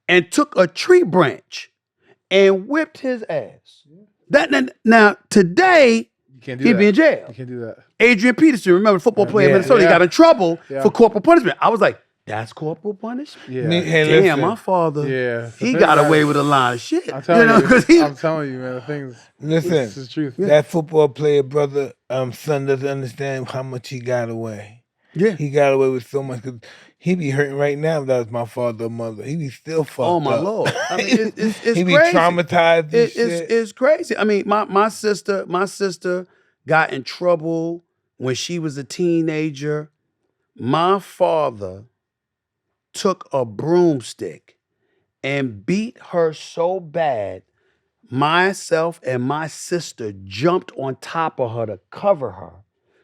S1: and took a tree branch and whipped his ass. Now today, he'd be in jail.
S3: You can't do that.
S1: Adrian Peterson, remember, football player in Minnesota, he got in trouble for corporal punishment. I was like, that's corporal punishment?
S3: Yeah.
S2: Hey,
S1: Damn, my father, he
S3: The
S1: got
S3: thing
S1: away with a lot of shit.
S3: I'm telling
S1: I'm
S3: telling you, man, the things.
S2: Listen,
S3: This is truth.
S2: that football player brother, son doesn't understand how much he got away.
S1: Yeah.
S2: He got away with so much. Cause he be hurting right now if that was my father or mother. He be still fucked up.
S1: Oh, my Lord. I mean, it's
S2: he be
S1: crazy.
S2: traumatized and shit.
S1: It's crazy. I mean, my sister got in trouble when she was a teenager. My father took a broomstick and beat her so bad, Myself and my sister jumped on top of her to cover her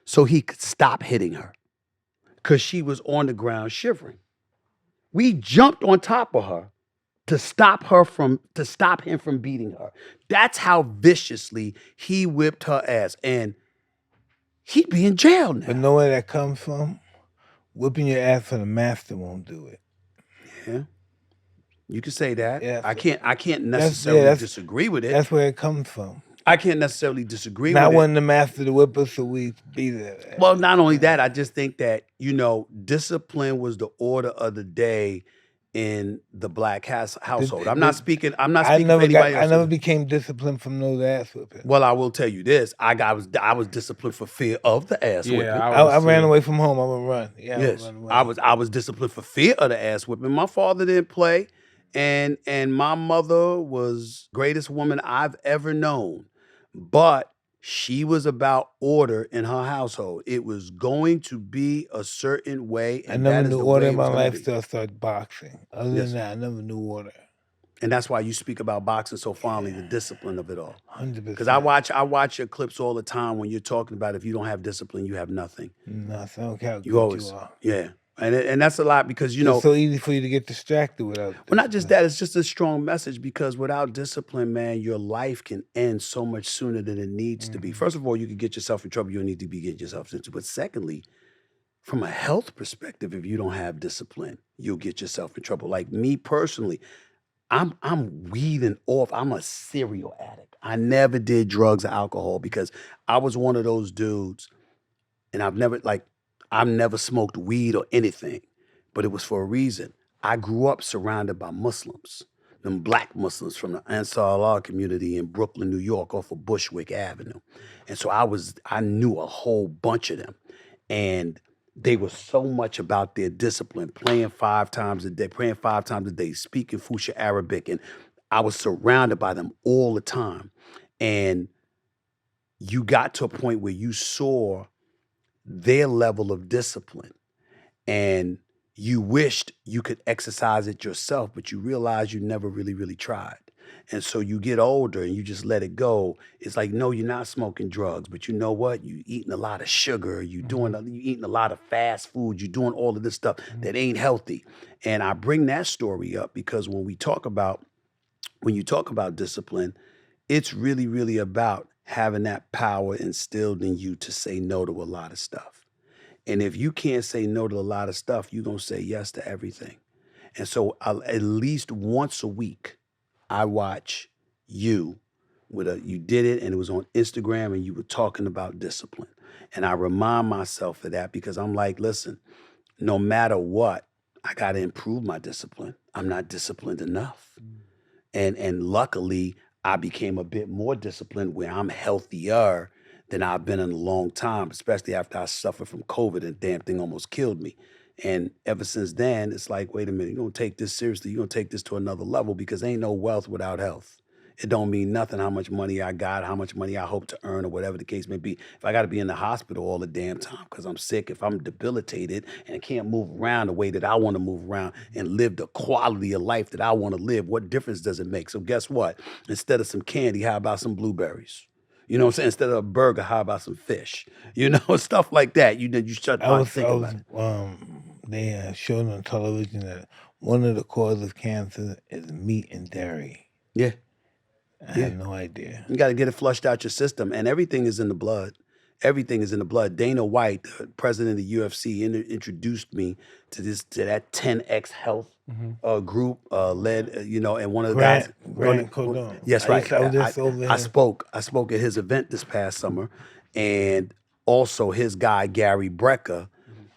S1: so he could stop hitting her because she was on the ground shivering. We jumped on top of her to stop him from beating her. That's how viciously he whipped her ass. And he'd be in jail
S2: But
S1: now.
S2: know where that comes from? Whipping your ass for the master won't do it.
S1: Yeah. You can say that.
S2: Yeah,
S1: I can't
S2: yeah,
S1: necessarily
S2: that's-
S1: disagree with it.
S2: That's where it comes from.
S1: I can't necessarily disagree
S2: Not
S1: with it.
S2: wanting the master to whip us, so we beat it.
S1: Well, not only that, I just think that, discipline was the order of the day in the black household. I'm not speaking for anybody else.
S2: I never became disciplined from no ass whipping.
S1: Well, I will tell you this. I was disciplined for fear of the ass whipping.
S2: I ran away from home. I would run. Yeah,
S1: Yes.
S2: I would run away.
S1: I was disciplined for fear of the ass whipping. My father didn't play, and my mother was greatest woman I've ever known. But she was about order in her household. It was going to be a certain way.
S2: I
S1: And
S2: never
S1: that is
S2: knew
S1: the
S2: order
S1: way
S2: in
S1: it was
S2: my
S1: gonna
S2: life
S1: be.
S2: till I started boxing. Other
S1: Yes.
S2: than that, I never knew order.
S1: And that's why you speak about boxing so fondly, the discipline of it all.
S2: 100%.
S1: Because I watch your clips all the time when you're talking about if you don't have discipline, you have nothing.
S2: Nothing. I don't care how
S1: You
S2: good
S1: always,
S2: you are.
S1: yeah. And that's a lot because,
S2: It's so easy for you to get distracted without.
S1: well, not just that, it's just a strong message because without discipline, man, your life can end so much sooner than it needs to be. First of all, you can get yourself in trouble you don't need to be getting yourself into. But secondly, from a health perspective, if you don't have discipline, you'll get yourself in trouble. Like me personally, I'm weeding off. I'm a serial addict. I never did drugs or alcohol because I was one of those dudes, and I've never smoked weed or anything, but it was for a reason. I grew up surrounded by Muslims, them black Muslims from the Ansar Allah community in Brooklyn, New York, off of Bushwick Avenue. And so I knew a whole bunch of them. And they were so much about their discipline, praying 5 times a day, speaking Fusha Arabic. And I was surrounded by them all the time. And you got to a point where you saw their level of discipline and you wished you could exercise it yourself, but you realize you never really, really tried. And so you get older and you just let it go. It's like, no, you're not smoking drugs, but you know what? You eating a lot of sugar, you eating a lot of fast food, you're doing all of this stuff that ain't healthy. And I bring that story up because when you talk about discipline, it's really, really about having that power instilled in you to say no to a lot of stuff. And if you can't say no to a lot of stuff, you're going to say yes to everything. And so at least once a week, I watch you you did it and it was on Instagram and you were talking about discipline. And I remind myself of that because I'm like, listen, no matter what, I got to improve my discipline. I'm not disciplined enough. And luckily, I became a bit more disciplined where I'm healthier than I've been in a long time, especially after I suffered from COVID and damn thing almost killed me. And ever since then, it's like, wait a minute, you're going to take this seriously. You're going to take this to another level because ain't no wealth without health. It don't mean nothing how much money I got, how much money I hope to earn or whatever the case may be. If I got to be in the hospital all the damn time because I'm sick, if I'm debilitated and I can't move around the way that I want to move around and live the quality of life that I want to live, what difference does it make? So guess what? Instead of some candy, how about some blueberries? You know what I'm saying? Instead of a burger, how about some fish? Stuff like that. You start to think about it.
S2: They showed on television that one of the causes of cancer is meat and dairy.
S1: Yeah.
S2: I had no idea.
S1: You got to get it flushed out your system. And everything is in the blood. Everything is in the blood. Dana White, the president of the UFC, introduced me to that 10X Health group led, and one of the guys.
S2: Grant Cardone.
S1: Yes, right.
S2: I
S1: spoke at his event this past summer. And also his guy, Gary Brecker,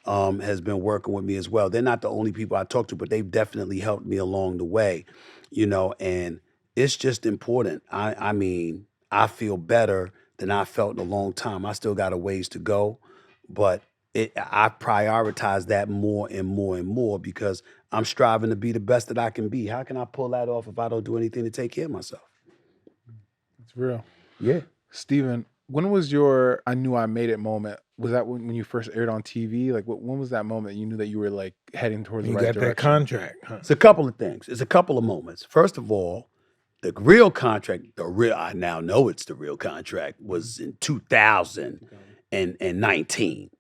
S1: has been working with me as well. They're not the only people I talk to, but they've definitely helped me along the way, and it's just important. I mean, I feel better than I felt in a long time. I still got a ways to go, but I prioritize that more and more and more because I'm striving to be the best that I can be. How can I pull that off if I don't do anything to take care of myself?
S3: It's real.
S1: Yeah.
S3: Steven, when was your I knew I made it moment? Was that when you first aired on TV? Like, when was that moment you knew that you were like heading towards the right
S2: got
S3: direction?
S2: that contract. Huh?
S1: It's a couple of things. It's a couple of moments. First of all, The real contract, I now know it's the real contract, was in 2019.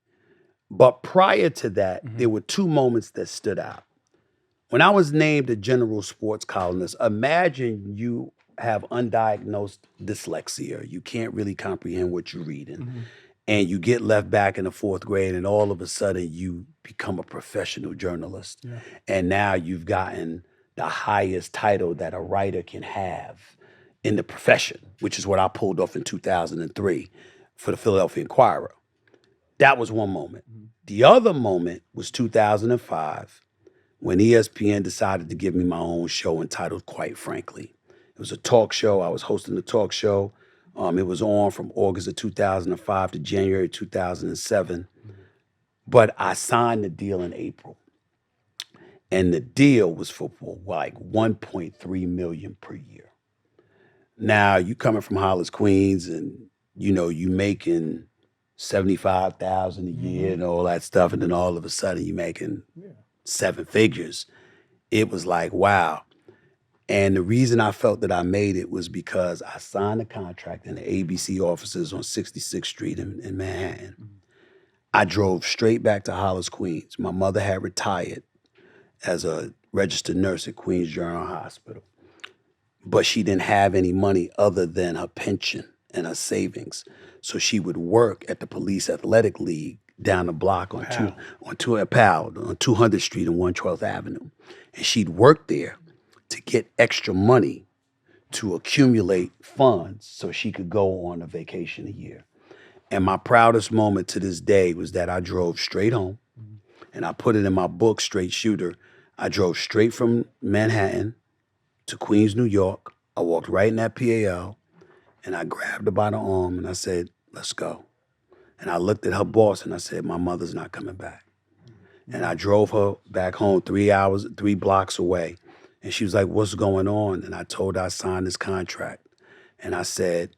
S1: But prior to that, there were two moments that stood out. When I was named a general sports columnist, imagine you have undiagnosed dyslexia. You can't really comprehend what you're reading. And you get left back in the fourth grade, and all of a sudden you become a professional journalist.
S3: Yeah.
S1: And now you've gotten the highest title that a writer can have in the profession, which is what I pulled off in 2003 for the Philadelphia Inquirer. That was one moment. The other moment was 2005 when ESPN decided to give me my own show entitled Quite Frankly. It was a talk show. I was hosting the talk show. It was on from August of 2005 to January 2007. But I signed the deal in April. And the deal was for like $1.3 million per year. Now, you coming from Hollis, Queens, and you making $75,000 a year and all that stuff, and then all of a sudden you making seven figures. It was like, wow. And the reason I felt that I made it was because I signed a contract in the ABC offices on 66th Street in Manhattan. I drove straight back to Hollis, Queens. My mother had retired as a registered nurse at Queens General Hospital, but she didn't have any money other than her pension and her savings. So she would work at the Police Athletic League down the block on 200th Street and 112th Avenue. And she'd work there to get extra money to accumulate funds so she could go on a vacation a year. And my proudest moment to this day was that I drove straight home, and I put it in my book, Straight Shooter. I drove straight from Manhattan to Queens, New York. I walked right in that PAL, and I grabbed her by the arm, and I said, let's go. And I looked at her boss, and I said, my mother's not coming back. And I drove her back home 3 blocks away. And she was like, what's going on? And I told her I signed this contract. And I said,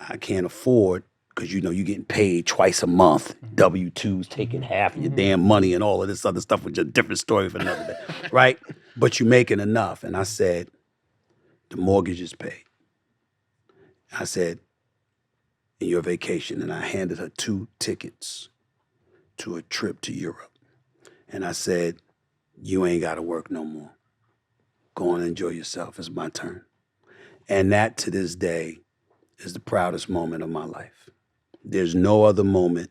S1: I can't afford, because you're getting paid twice a month. W-2s taking half of your damn money and all of this other stuff, which is a different story for another day, right? But you're making enough. And I said, the mortgage is paid. I said, in your vacation. And I handed her 2 tickets to a trip to Europe. And I said, you ain't got to work no more. Go on and enjoy yourself. It's my turn. And that, to this day, is the proudest moment of my life. There's no other moment.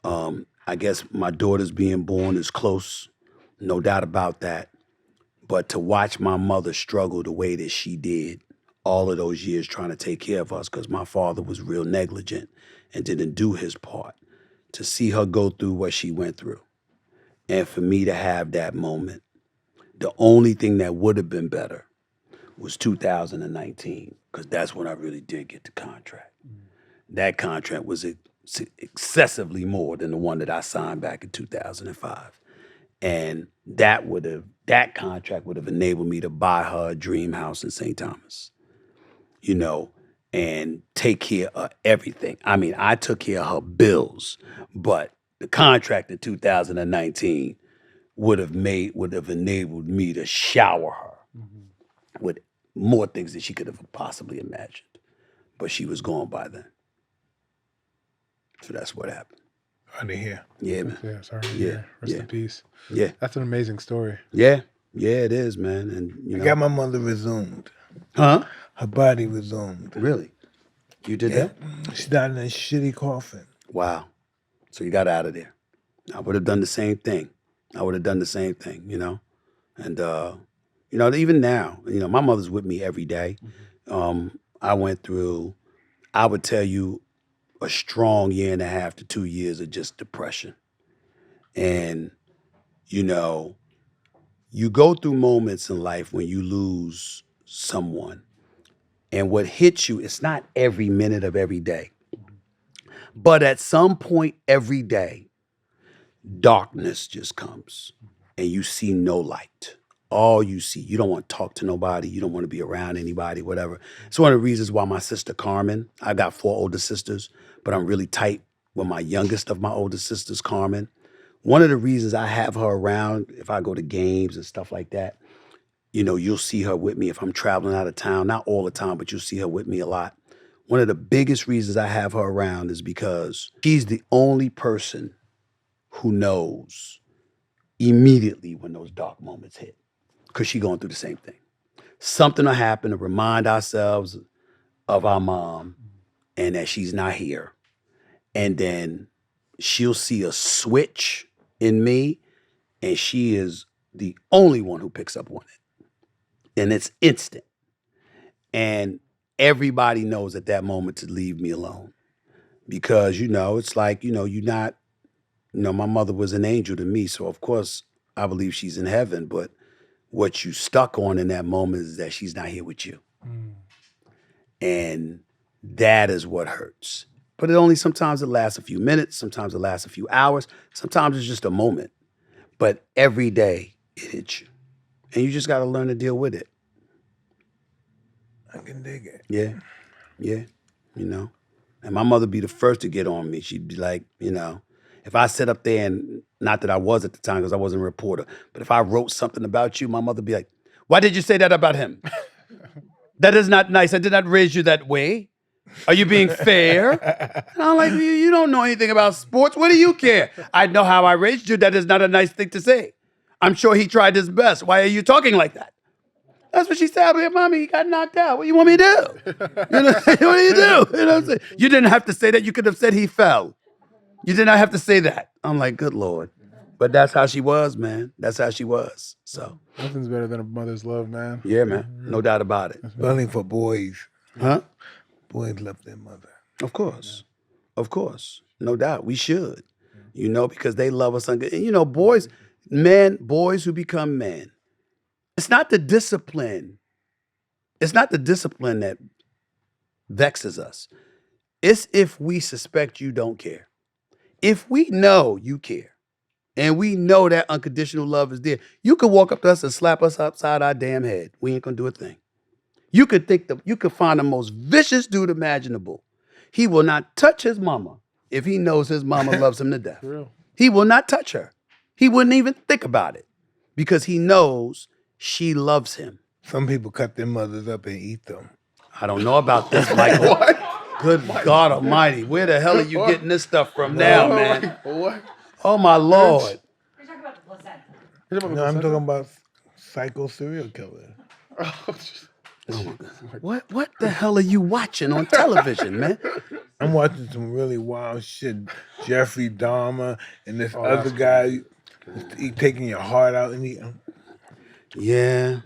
S1: I guess my daughter's being born is close, no doubt about that. But to watch my mother struggle the way that she did all of those years trying to take care of us, because my father was real negligent and didn't do his part, to see her go through what she went through, and for me to have that moment, the only thing that would have been better was 2019, because that's when I really did get the contract. That contract was excessively more than the one that I signed back in 2005. And that contract would have enabled me to buy her a dream house in St. Thomas, and take care of everything. I mean, I took care of her bills, but the contract in 2019 would have enabled me to shower her with more things than she could have possibly imagined. But she was gone by then. So that's what happened.
S3: Under here.
S1: Yeah, man.
S3: Yeah, sorry.
S1: Yeah,
S3: Rest
S1: yeah.
S3: in peace.
S1: Yeah.
S3: That's an amazing story.
S1: Yeah. Yeah, it is, man. And
S2: I got my mother resumed.
S1: Huh?
S2: Her body resumed.
S1: Really? You did
S2: Yeah.
S1: that?
S2: She died in a shitty coffin.
S1: Wow. So you got out of there. I would have done the same thing. And even now, my mother's with me every day. I went through, I would tell you, a strong 1.5 to 2 years of just depression. And, you go through moments in life when you lose someone. And what hits you, it's not every minute of every day. But at some point every day, darkness just comes and you see no light. All you see, you don't want to talk to nobody. You don't want to be around anybody, whatever. It's one of the reasons why my sister Carmen, I got 4 older sisters, but I'm really tight with my youngest of my older sisters, Carmen. One of the reasons I have her around, if I go to games and stuff like that, You know, you'll see her with me if I'm traveling out of town. Not all the time, but you'll see her with me a lot. One of the biggest reasons I have her around is because she's the only person who knows immediately when those dark moments hit, because she's going through the same thing. Something will happen to remind ourselves of our mom and that she's not here. And then she'll see a switch in me, and she is the only one who picks up on it. And it's instant. And everybody knows at that moment to leave me alone. Because, you know, it's like, you know, you're not, you know, my mother was an angel to me. So, of course, I believe she's in heaven. But what you stuck on in that moment is that she's not here with you. And that is what hurts. But it only sometimes it lasts a few minutes. Sometimes it lasts a few hours. Sometimes it's just a moment. But every day it hits you. And you just got to learn to deal with it.
S2: I can dig it.
S1: Yeah. Yeah. You know. And my mother be the first to get on me. She'd be like, you know, if I sit up there and, not that I was at the time because I wasn't a reporter, but if I wrote something about you, my mother be like, why did you say that about him? That is not nice. I did not raise you that way. Are you being fair? And I'm like, you don't know anything about sports. What do you care? I know how I raised you. That is not a nice thing to say. I'm sure he tried his best. Why are you talking like that? That's what she said. I'm like, Mommy, he got knocked out. What do you want me to do? You know, what do you do? You know what I'm saying? You didn't have to say that. You could have said he fell. You did not have to say that. I'm like, good Lord. But that's how she was, man. That's how she was. So.
S3: Nothing's better than a mother's love, man.
S1: Yeah, man. No doubt about it.
S2: Especially for boys.
S1: Huh?
S2: Boys love their mother.
S1: Of course. Of course. No doubt. We should. You know, because they love us. And, you know, boys who become men, it's not the discipline. It's not the discipline that vexes us. It's if we suspect you don't care. If we know you care, and we know that unconditional love is there, you could walk up to us and slap us upside our damn head. We ain't gonna do a thing. You could find the most vicious dude imaginable. He will not touch his mama if he knows his mama loves him to death.
S3: Real.
S1: He will not touch her. He wouldn't even think about it because he knows she loves him.
S2: Some people cut their mothers up and eat them.
S1: I don't know about this, Michael. What? Good God Almighty. Where the hell are you getting this stuff from now, man?
S3: What?
S1: Oh, my Lord.
S4: You're talking about the placenta.
S2: No, I'm talking about psycho serial killer.
S1: Oh my God. What the hell are you watching on television, man?
S2: I'm watching some really wild shit. Jeffrey Dahmer and this other guy, he taking your heart out and he.
S1: Yeah,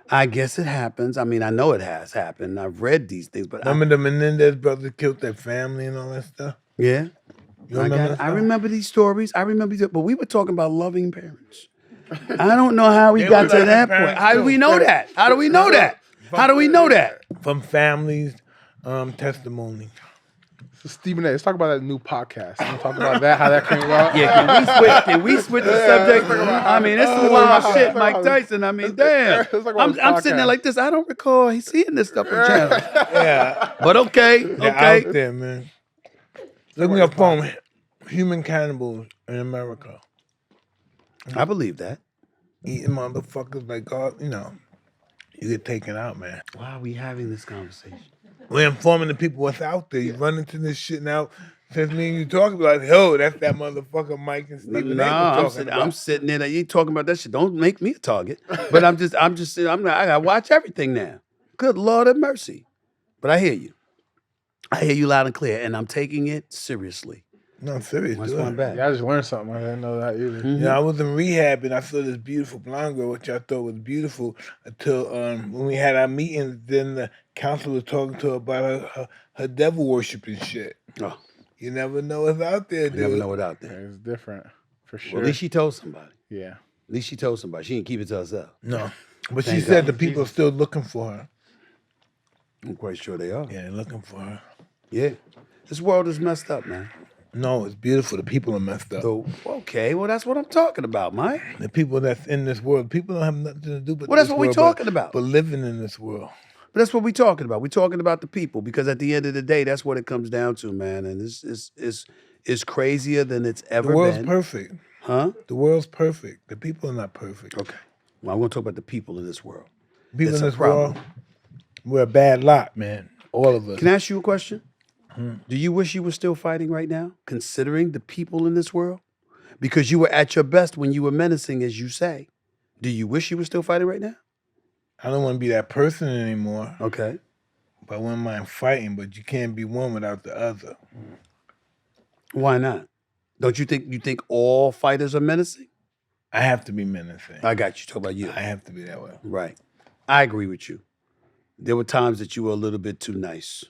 S1: I guess it happens. I mean, I know it has happened. I've read these things, but
S2: Remember the Menendez brothers killed their family and all that stuff?
S1: yeah,
S2: You remember
S1: I remember these stories. I remember these, but we were talking about loving parents. I don't know how we got to
S2: loving
S1: that point.
S2: parents
S1: How do
S2: too.
S1: we know that? How do we know that? How do we know that?
S2: From families, testimony.
S3: So Stephen A., let's talk about that new podcast. You want to talk about that, how that came about?
S1: Yeah, can we switch the subject? I mean, this is wild shit, Mike Tyson. I mean, damn.
S3: Let's talk about this
S1: I'm sitting there
S3: podcast.
S1: like this. I don't recall he's seeing this stuff on channel.
S2: Yeah,
S1: But okay,
S2: they're
S1: okay.
S2: out there, man. Look me up on human cannibals in America.
S1: I believe that.
S2: Eating motherfuckers like God, you know. You get taken out, man.
S1: Why are we having this conversation?
S2: We're informing the people what's out there. You run into this shit now. Since me and you talking like, yo, that's that motherfucker Mike and Stephen A. was talking about.
S1: I'm sitting there. You ain't talking about that shit. Don't make me a target. But I'm just sitting. I gotta watch everything now. Good Lord have mercy. But I hear you. I hear you loud and clear, and I'm taking it seriously.
S2: No, I'm serious.
S1: That's
S2: dude.
S1: why I'm back.
S3: Yeah, I just learned something. I didn't know that either.
S1: Mhm.
S2: Yeah, I was in rehab and I saw this beautiful blonde girl, which I thought was beautiful until when we had our meetings. Then the counselor was talking to her about her devil worshiping shit.
S1: Oh,
S2: You never know what's out there,
S1: you
S2: dude.
S1: never know what out there.
S3: It's different, for sure.
S1: Well, at least she told somebody.
S3: Yeah.
S1: At least she told somebody. She didn't keep it to herself.
S2: No, but
S1: Thank
S2: she said
S1: God.
S2: the people are still looking for her.
S1: I'm quite sure they are.
S2: Yeah, they're looking for her.
S1: Yeah. This world is messed up, man.
S2: No, it's beautiful. The people are messed up.
S1: So, okay, well, that's what I'm talking about, Mike.
S2: The people that's in this world, people don't have nothing to do but
S1: Well, that's
S2: this
S1: what we
S2: world,
S1: talking about.
S2: But living in this world.
S1: But that's what we're talking about. We're talking about the people because at the end of the day, that's what it comes down to, man. And it's crazier than it's ever
S2: The world's
S1: been.
S2: perfect.
S1: Huh?
S2: The world's perfect. The people are not perfect.
S1: Okay. Well, I'm going to talk about the people in this world.
S2: People
S1: It's
S2: in
S1: a
S2: this
S1: problem.
S2: world, we're a bad lot, man. All of us.
S1: Can I ask you a question? Do you wish you were still fighting right now, considering the people in this world? Because you were at your best when you were menacing, as you say. Do you wish you were still fighting right now?
S2: I don't want to be that person anymore.
S1: Okay.
S2: But I wouldn't mind fighting, but you can't be one without the other.
S1: Why not? Don't you think all fighters are menacing?
S2: I have to be menacing.
S1: I got you. Talk about you.
S2: I have to be that way.
S1: Right. I agree with you. There were times that you were a little bit too nice,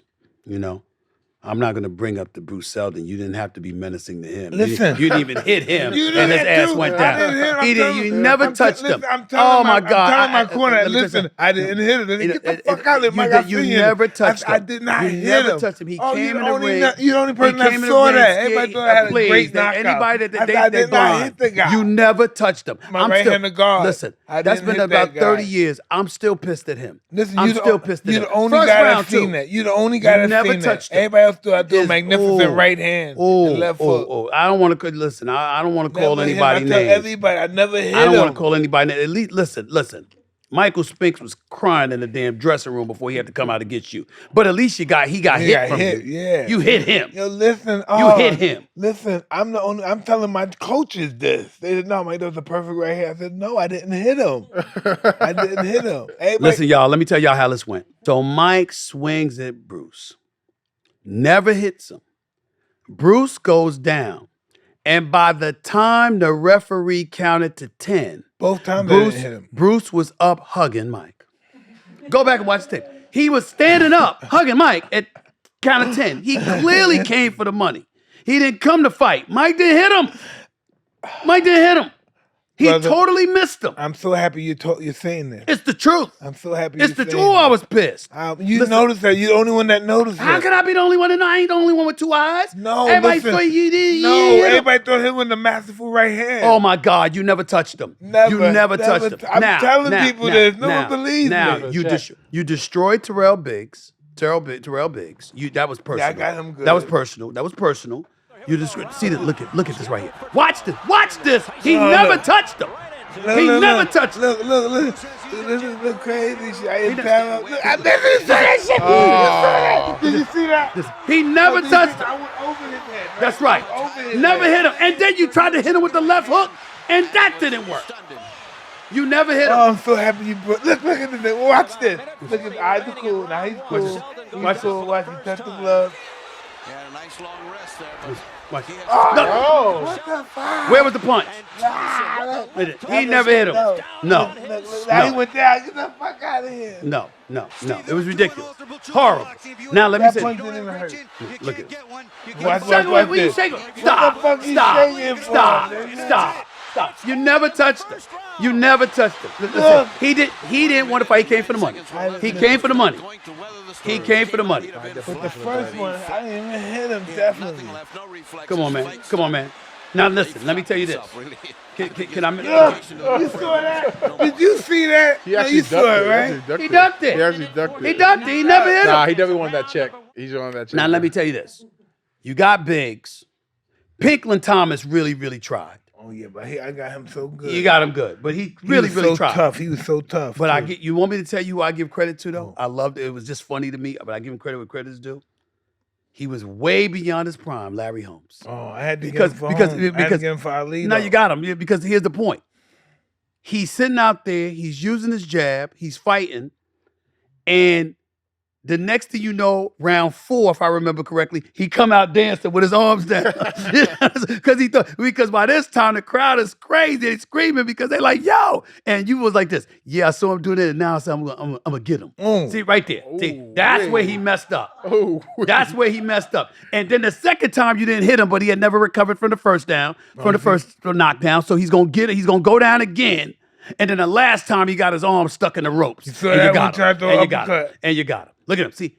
S1: you know? I'm not going to bring up the Bruce Seldon. You didn't have to be menacing to him.
S2: Listen.
S1: You didn't even hit him,
S2: You
S1: and his
S2: did
S1: ass
S2: too.
S1: went
S2: I
S1: down.
S2: didn't hit him.
S1: He didn't. You never touched him.
S2: I'm telling
S1: my God!
S2: I'm telling my corner.
S1: let me tell you
S2: Listen,
S1: something.
S2: I didn't hit him. Get the fuck out of here, Mike.
S1: You never touched him.
S2: I did not
S1: you
S2: hit
S1: never
S2: him.
S1: touched him. He
S2: Oh,
S1: came in the
S2: only
S1: ring.
S2: You're the only person
S1: He
S2: that
S1: came in the
S2: saw
S1: ring
S2: that.
S1: scared.
S2: Everybody thought I had a
S1: Please,
S2: great knockout.
S1: Anybody that
S2: I
S1: they
S2: did not hit the guy.
S1: You never touched him.
S2: My
S1: I'm
S2: right-handed guard.
S1: Listen,
S2: I
S1: that's
S2: didn't
S1: been
S2: hit that
S1: about 30
S2: guy.
S1: years. I'm still pissed at him.
S2: Listen,
S1: I'm still pissed at him.
S2: You're the only
S1: First
S2: guy
S1: round,
S2: that's seen
S1: too.
S2: that. You're the only guy that's
S1: never
S2: seen that.
S1: touched him.
S2: Everybody else thought I do a
S1: Is-
S2: magnificent right hand and left foot.
S1: I don't want to listen. I don't want to call
S2: Never hit him.
S1: anybody
S2: I tell
S1: names.
S2: everybody I never hit
S1: I don't
S2: him.
S1: want to call anybody names. At least listen. Michael Spinks was crying in the damn dressing room before he had to come out to get you. But at least he got hit from you.
S2: Yeah.
S1: You hit him.
S2: Yo, listen.
S1: You hit him.
S2: Listen, I'm telling my coaches this. They said, no, Mike, that was a perfect right here. I said, no, I didn't hit him. I didn't hit him.
S1: Listen, y'all, let me tell y'all how this went. So Mike swings at Bruce. Never hits him. Bruce goes down. And by the time the referee counted to 10,
S2: both times I didn't hit him.
S1: Bruce was up hugging Mike. Go back and watch the tape. He was standing up hugging Mike at count of 10. He clearly came for the money. He didn't come to fight. Mike didn't hit him. Mike didn't hit him. He
S2: Brother,
S1: totally missed him.
S2: I'm so happy you're saying this.
S1: It's the truth.
S2: I'm so happy
S1: It's the truth. I was pissed.
S2: You noticed that. You're the only one that noticed
S1: How
S2: it.
S1: could I be the only one? And I ain't the only one with two eyes.
S2: No,
S1: everybody
S2: listen.
S1: thought you did.
S2: No,
S1: you hit him.
S2: everybody thought him with the masterful right hand.
S1: Oh my God! You never touched him.
S2: Never,
S1: You never touched him.
S2: I'm telling people this. No one believes me.
S1: You destroyed Terrell Biggs. Terrell Biggs. That was personal.
S2: Yeah, I got him good.
S1: That was personal. You destroyed. See that? Look at this right here. Watch this. He never touched him. He never touched him.
S2: Look. Look crazy shit. I didn't tell him. Look, I never saw that shit. Did you see that?
S1: He never touched him.
S2: I went over his head.
S1: That's right. Never hit him. And then you tried to hit him with the left hook, and that didn't work. You never hit him.
S2: Oh, I'm so happy you brought. Look at this. Watch this. Look at his eyes are cool. Now he's cool. He's cool. Watch him touch the glove.
S4: Yeah, a nice long rest there.
S1: Watch.
S2: Oh, what the fuck?
S1: Where was the punch?
S2: Look.
S1: He never hit him. No.
S2: Look, now he went down. Get the fuck out of here.
S1: No. It was ridiculous. Horrible. Now let me
S2: That
S1: say.
S2: punch didn't even hurt.
S1: Look at.
S2: Watch
S1: What you
S2: this.
S1: shaking?
S2: What the
S1: Stop.
S2: fuck you shaking for, nigga?
S1: Stop. You never touched him. Listen, he didn't want to fight. He came for the money. He came for the money.
S2: But the first one, I didn't even hit him, definitely.
S1: Come on, man. Now listen, let me tell you this. Can I?
S2: You saw that? Did you see that?
S3: He actually
S2: you saw
S3: ducked
S2: it,
S3: it.
S2: right?
S1: He ducked it.
S3: He actually ducked it.
S1: He ducked it. He never hit
S3: Nah,
S1: him.
S3: he definitely wanted that check. He's on that check.
S1: Now let me tell you this. You got Biggs. Pinkland Thomas really tried.
S2: Oh yeah, but I got him so good.
S1: You got him good, but he
S2: He
S1: really
S2: was so
S1: tried.
S2: tough. He was so tough.
S1: But
S2: too.
S1: you want me to tell you who I give credit to though? I loved it. It was just funny to me, but I give him credit where credit is due. He was way beyond his prime, Larry Holmes.
S2: Oh, I had to
S1: Because-
S2: get him for
S1: because-
S2: home. I had to
S1: because-
S2: get him for Ali.
S1: Now
S2: though.
S1: you got him because here's the point. He's sitting out there, he's using his jab, he's fighting, and the next thing you know, round 4, if I remember correctly, he come out dancing with his arms down. Because by this time the crowd is crazy, they screaming because they like, yo, and you was like this. Yeah, I saw him doing it, and now I said, I'm gonna get him. See, right there. See, that's where he messed up. That's where he messed up. And then the second time you didn't hit him, but he had never recovered from the first knockdown. So he's gonna get it. He's gonna go down again. And then the last time he got his arm stuck in the ropes.
S2: You saw
S1: and
S2: that
S1: you
S2: one
S1: got
S2: tried
S1: him.
S2: to
S1: And you got him.
S2: uppercut.
S1: And you got him. Look at him. See?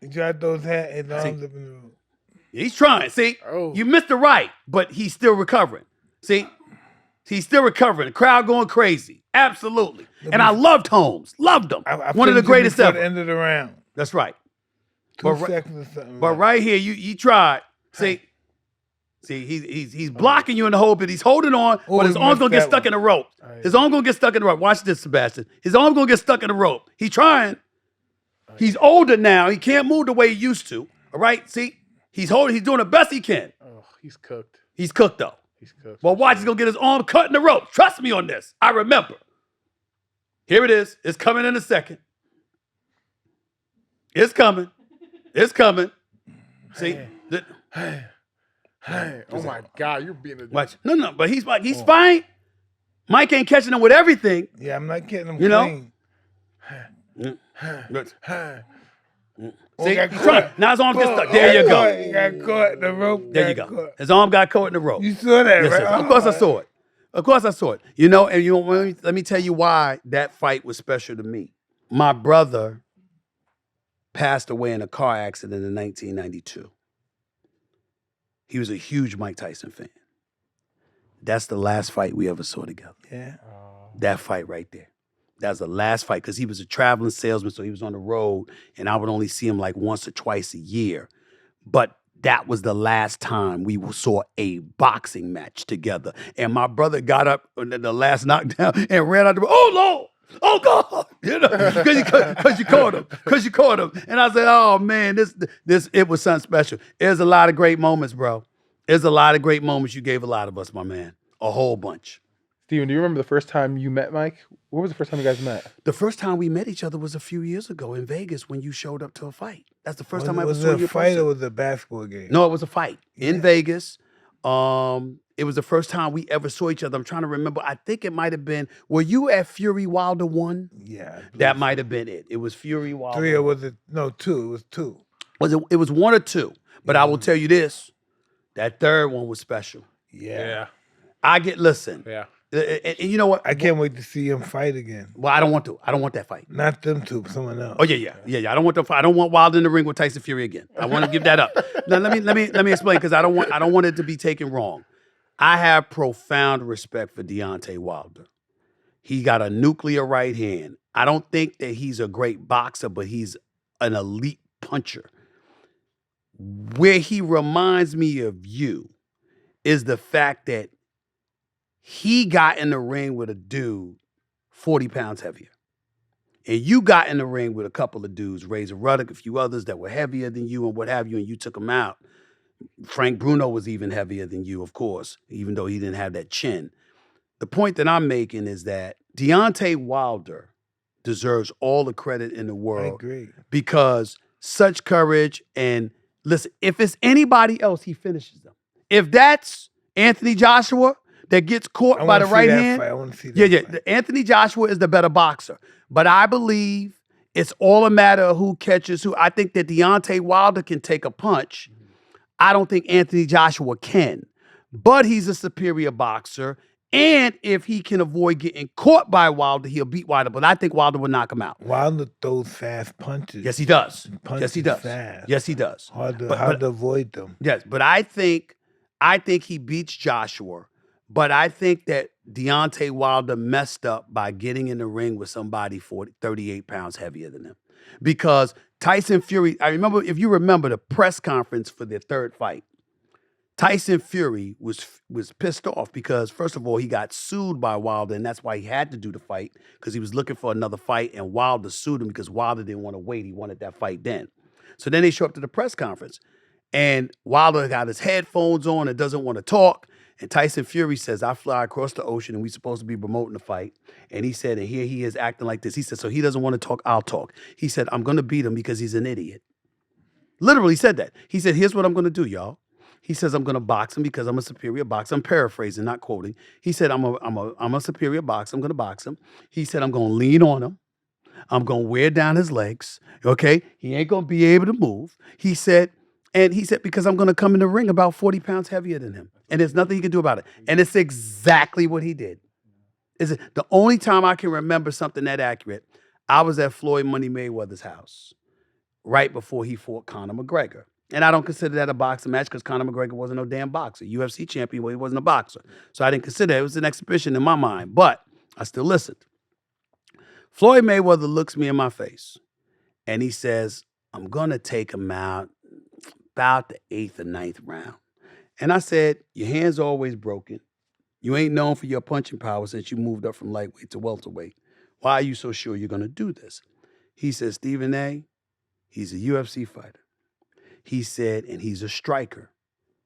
S2: He tried those his arms up in the room.
S1: He's trying. See?
S3: Oh.
S1: You missed the right, but he's still recovering. See? He's still recovering. The crowd going crazy. Absolutely. And I loved Holmes. Loved him.
S2: I
S1: One of the
S2: finished him
S1: greatest
S2: before
S1: ever.
S2: the end of the round.
S1: That's right.
S2: 2
S1: But
S2: seconds or something.
S1: But right here, you tried. See? See, he's blocking you in the hole, but he's holding on,
S2: Oh,
S1: but his
S2: he
S1: arm's gonna
S2: missed
S1: get
S2: that
S1: stuck
S2: one.
S1: in the rope. His arm's gonna get stuck in the rope. Watch this, Sebastian. His arm's gonna get stuck in the rope. He's trying. He's older now. He can't move the way he used to. All right, see, he's holding. He's doing the best he can.
S3: Oh, he's cooked.
S1: He's cooked though.
S3: He's cooked.
S1: Well, watch, he's gonna get his arm cut in the rope. Trust me on this. I remember. Here it is. It's coming in a second. It's coming. It's coming. See,
S3: Oh my God, you're being a
S1: watch. No, but he's fine. Mike ain't catching him with everything.
S2: Yeah, I'm not getting him
S1: You know?
S2: clean.
S1: See,
S2: got
S1: he's
S2: caught.
S1: trying. Now his arm gets stuck. There you go.
S2: He got caught in the rope.
S1: There you go. His arm got caught in the rope.
S2: You saw that,
S1: Yes,
S2: right?
S1: sir. Of course I saw it. Of course I saw it. You know, and you know, let me tell you why that fight was special to me. My brother passed away in a car accident in 1992. He was a huge Mike Tyson fan. That's the last fight we ever saw together.
S2: Yeah.
S1: That fight right there. That was the last fight because he was a traveling salesman, so he was on the road, and I would only see him like once or twice a year. But that was the last time we saw a boxing match together. And my brother got up in the last knockdown and ran out the room. Oh, Lord. Oh, God. You know, because you caught him. Because you caught him. And I said, oh, man, this it was something special. There's a lot of great moments, bro. There's a lot of great moments you gave a lot of us, my man. A whole bunch.
S3: Steven, do you remember the first time you met Mike? What was the first time you guys met?
S1: The first time we met each other was a few years ago in Vegas when you showed up to a fight. That's the first time I ever
S2: was
S1: saw
S2: it
S1: you.
S2: a fight or was it a basketball game?
S1: No, it was a fight in Vegas. It was the first time we ever saw each other. I'm trying to remember. I think it might have been. Were you at Fury Wilder 1?
S2: Yeah.
S1: That might have been it. It was Fury Wilder.
S2: 3 or was it? No, 2. It was 2.
S1: Was it? It was 1 or 2. But I will tell you this: that third one was special.
S2: Yeah.
S1: I get listen.
S3: Yeah.
S1: And you know what?
S2: I can't wait to see him fight again.
S1: Well, I don't want to. I don't want that fight.
S2: Not them two, someone else.
S1: Oh yeah. I don't want the fight. I don't want Wilder in the ring with Tyson Fury again. I want to give that up. Now let me explain because I don't want it to be taken wrong. I have profound respect for Deontay Wilder. He got a nuclear right hand. I don't think that he's a great boxer, but he's an elite puncher. Where he reminds me of you is the fact that he got in the ring with a dude 40 pounds heavier. And you got in the ring with a couple of dudes, Razor Ruddock, a few others that were heavier than you and what have you, and you took them out. Frank Bruno was even heavier than you, of course, even though he didn't have that chin. The point that I'm making is that Deontay Wilder deserves all the credit in the
S2: I
S1: world
S2: agree.
S1: because such courage and listen, if it's anybody else, he finishes them. If that's Anthony Joshua that gets caught
S2: I
S1: by the
S2: wanna see
S1: right
S2: that
S1: hand,
S2: fight. I want to see that
S1: yeah.
S2: fight.
S1: Anthony Joshua is the better boxer. But I believe it's all a matter of who catches who. I think that Deontay Wilder can take a punch. I don't think Anthony Joshua can. But he's a superior boxer. And if he can avoid getting caught by Wilder, he'll beat Wilder. But I think Wilder will knock him out.
S2: Wilder throws fast punches.
S1: Yes, he does.
S2: Punches
S1: Yes, he does.
S2: fast.
S1: Yes, he does.
S2: Hard to
S1: But-
S2: avoid them.
S1: Yes, but I think he beats Joshua. But I think that Deontay Wilder messed up by getting in the ring with somebody 38 pounds heavier than him. Because Tyson Fury, if you remember the press conference for their third fight, Tyson Fury was pissed off because, first of all, he got sued by Wilder, and that's why he had to do the fight, because he was looking for another fight, and Wilder sued him because Wilder didn't want to wait. He wanted that fight then. So then they show up to the press conference, and Wilder got his headphones on and doesn't want to talk. And Tyson Fury says, I fly across the ocean and we're supposed to be promoting the fight. And he said, and here he is acting like this. He said, so he doesn't want to talk, I'll talk. He said, I'm going to beat him because he's an idiot. Literally said that. He said, here's what I'm going to do, y'all. He says, I'm going to box him because I'm a superior boxer. I'm paraphrasing, not quoting. He said, I'm a superior boxer. I'm going to box him. He said, I'm going to lean on him. I'm going to wear down his legs. Okay? He ain't going to be able to move. He said, because I'm going to come in the ring about 40 pounds heavier than him. And there's nothing he can do about it. And it's exactly what he did. Is it the only time I can remember something that accurate? I was at Floyd Money Mayweather's house right before he fought Conor McGregor. And I don't consider that a boxing match because Conor McGregor wasn't no damn boxer. UFC champion, well, he wasn't a boxer. So I didn't consider it. It was an exhibition in my mind. But I still listened. Floyd Mayweather looks me in my face and he says, I'm going to take him out about the 8th or 9th round. And I said, your hand's always broken. You ain't known for your punching power since you moved up from lightweight to welterweight. Why are you so sure you're going to do this? He said, Stephen A., he's a UFC fighter. He said, and he's a striker.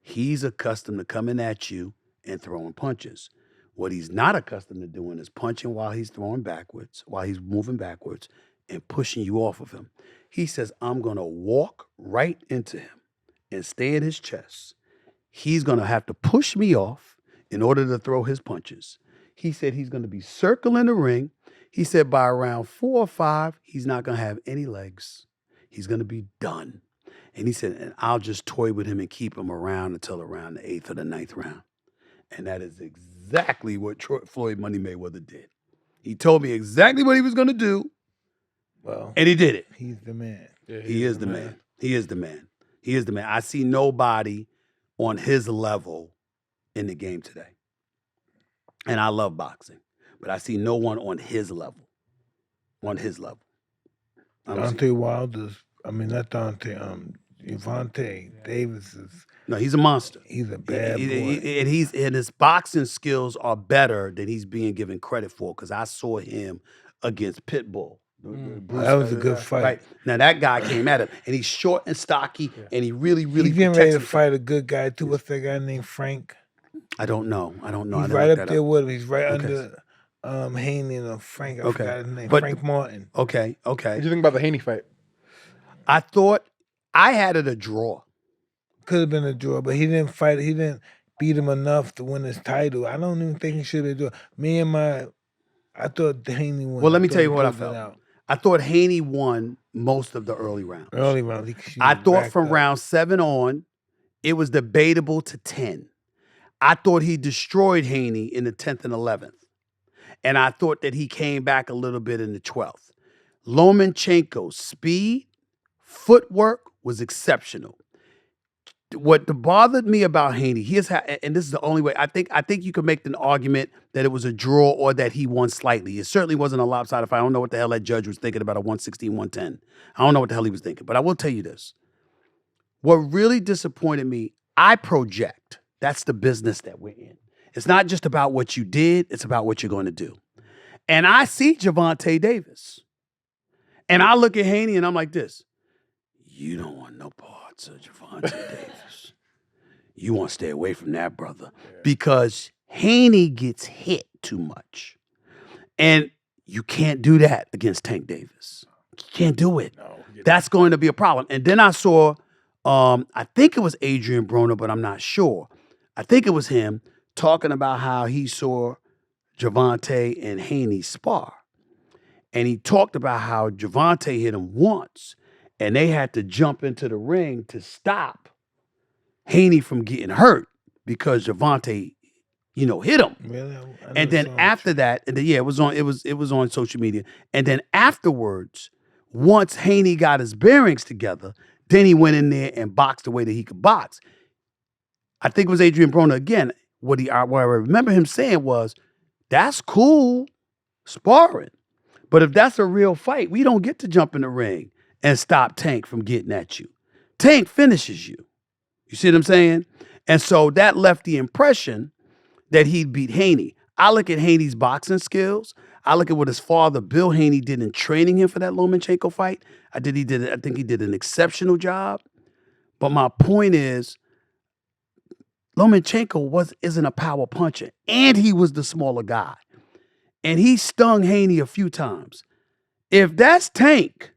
S1: He's accustomed to coming at you and throwing punches. What he's not accustomed to doing is punching while he's throwing backwards, while he's moving backwards and pushing you off of him. He says, I'm going to walk right into him and stay in his chest. He's going to have to push me off in order to throw his punches. He said he's going to be circling the ring. He said by around 4 or 5, he's not going to have any legs. He's going to be done. And he said, and I'll just toy with him and keep him around until around the 8th or the 9th round. And that is exactly what Floyd Money Mayweather did. He told me exactly what he was going to do,
S2: Well,
S1: and he did it.
S2: he's the man.
S3: Yeah,
S1: He is the man. He is the man. He is the man. I see nobody on his level in the game today. And I love boxing, but I see no one on his level. On his level. I don't see-
S2: Deontay Wilder's, I mean, not Deontay, Gervonta Davis is,
S1: No, he's a monster.
S2: he's a bad boy.
S1: And his boxing skills are better than he's being given credit for, because I saw him against Pitbull.
S2: That was a good fight.
S1: Right. Now that guy came at him, and he's short and stocky, and he really
S2: He's getting ready
S1: protects
S2: to
S1: himself.
S2: fight a good guy, too. What's that guy named Frank?
S1: I don't know. I
S2: He's
S1: didn't
S2: right
S1: look
S2: up
S1: that
S2: there with him. He's right
S1: Okay.
S2: under Haney and Frank. I
S1: Okay.
S2: forgot his name.
S1: But-
S2: Frank Martin.
S1: Okay.
S3: What do
S1: Okay.
S3: you think about the Haney fight?
S1: I thought I had it a draw.
S2: Could have been a draw, but he didn't fight. He didn't beat him enough to win his title. I don't even think he should have done. I thought Haney won.
S1: Well, let me
S2: thought
S1: tell
S2: he
S1: you what I
S2: closed it
S1: felt.
S2: out.
S1: I thought Haney won most of the early rounds.
S2: Early round.
S1: I thought from round 7 on, it was debatable to 10. I thought he destroyed Haney in the 10th and 11th. And I thought that he came back a little bit in the 12th. Lomachenko's speed, footwork was exceptional. What bothered me about Haney, and this is the only way, I think you could make an argument that it was a draw or that he won slightly. It certainly wasn't a lopsided fight. I don't know what the hell that judge was thinking about a 116, 110. I don't know what the hell he was thinking, but I will tell you this. What really disappointed me, I project. That's the business that we're in. It's not just about what you did, it's about what you're going to do. And I see Gervonta Davis. And I look at Haney and I'm like this. You don't want no parts of Gervonta Davis. You want to stay away from that, brother. Because Haney gets hit too much. And you can't do that against Tank Davis. You can't do it.
S3: No.
S1: That's going to be a problem. And then I saw, I think it was Adrian Broner, but I'm not sure. I think it was him talking about how he saw Gervonta and Haney spar. And he talked about how Gervonta hit him once, and they had to jump into the ring to stop Haney from getting hurt because Gervonta, hit him.
S2: Really?
S1: And then after that, it was on social media. And then afterwards, once Haney got his bearings together, then he went in there and boxed the way that he could box. I think it was Adrian Broner again. What I remember him saying was, "That's cool, sparring, but if that's a real fight, we don't get to jump in the ring and stop Tank from getting at you. Tank finishes you." You see what I'm saying? And so that left the impression that he'd beat Haney. I look at Haney's boxing skills. I look at what his father, Bill Haney, did in training him for that Lomachenko fight. I think he did an exceptional job. But my point is, Lomachenko isn't a power puncher, and he was the smaller guy. And he stung Haney a few times. If that's Tank,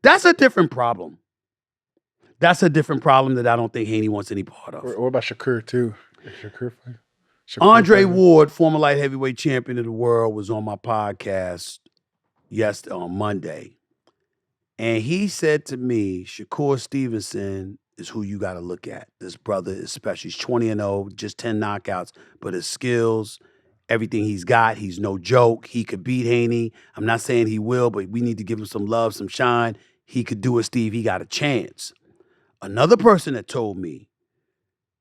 S1: that's a different problem. That's a different problem that I don't think Haney wants any part of.
S3: What about Shakur, too? Shakur fight?
S1: Andre Ward, former light heavyweight champion of the world, was on my podcast on Monday. And he said to me, Shakur Stevenson is who you got to look at. This brother, especially, he's 20-0, just 10 knockouts, but his skills, everything he's got, he's no joke. He could beat Haney. I'm not saying he will, but we need to give him some love, some shine. He could do it, Steve. He got a chance. Another person that told me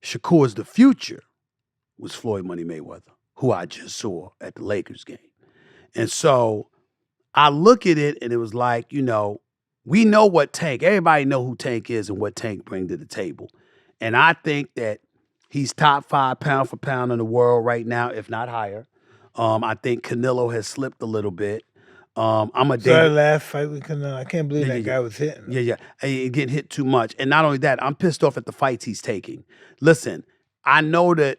S1: Shakur's the future was Floyd Money Mayweather, who I just saw at the Lakers game. And so I look at it and it was like, we know what Tank, everybody know who Tank is and what Tank brings to the table. And I think that he's top 5 pound for pound in the world right now, if not higher. I think Canelo has slipped a little bit. I'm a
S2: So that
S1: David.
S2: last fight with Canelo, I can't believe
S1: Yeah,
S2: that
S1: yeah,
S2: guy was hitting him.
S1: Yeah, and getting hit too much. And not only that, I'm pissed off at the fights he's taking. Listen, I know that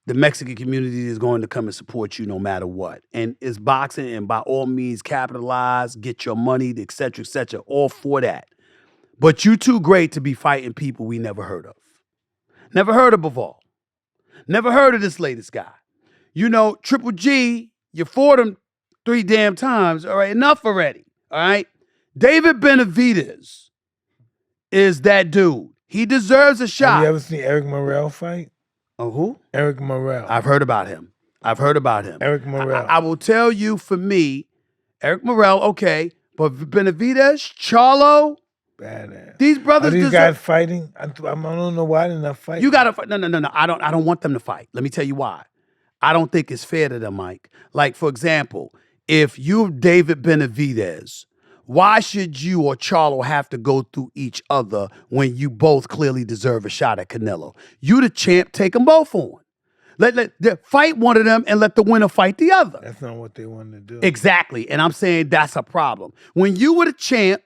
S1: the Mexican community is going to come and support you no matter what. And it's boxing, and by all means, capitalize, get your money, et cetera, all for that. But you too great to be fighting people we never heard of. Never heard of Bivol. Never heard of this latest guy. You know, Triple G, you fought him 3 damn times. All right, enough already. All right? David Benavidez is that dude. He deserves a
S2: Have
S1: shot.
S2: you ever seen Eric Morrell fight?
S1: Oh, who?
S2: Eric Morrell.
S1: I've heard about him.
S2: Eric Morrell.
S1: I will tell you, for me, Eric Morrell, okay, but Benavidez, Charlo,
S2: Badass.
S1: these brothers
S2: Are these
S1: deserve.
S2: guys fighting? I don't know why they're not fighting.
S1: You gotta fight. No. I don't want them to fight. Let me tell you why. I don't think it's fair to them, Mike. Like, for example, if you're David Benavidez, why should you or Charlo have to go through each other when you both clearly deserve a shot at Canelo? You the champ, take them both on. Fight one of them and let the winner fight the other.
S2: That's not what they want to do.
S1: Exactly. And I'm saying that's a problem. When you were the champ,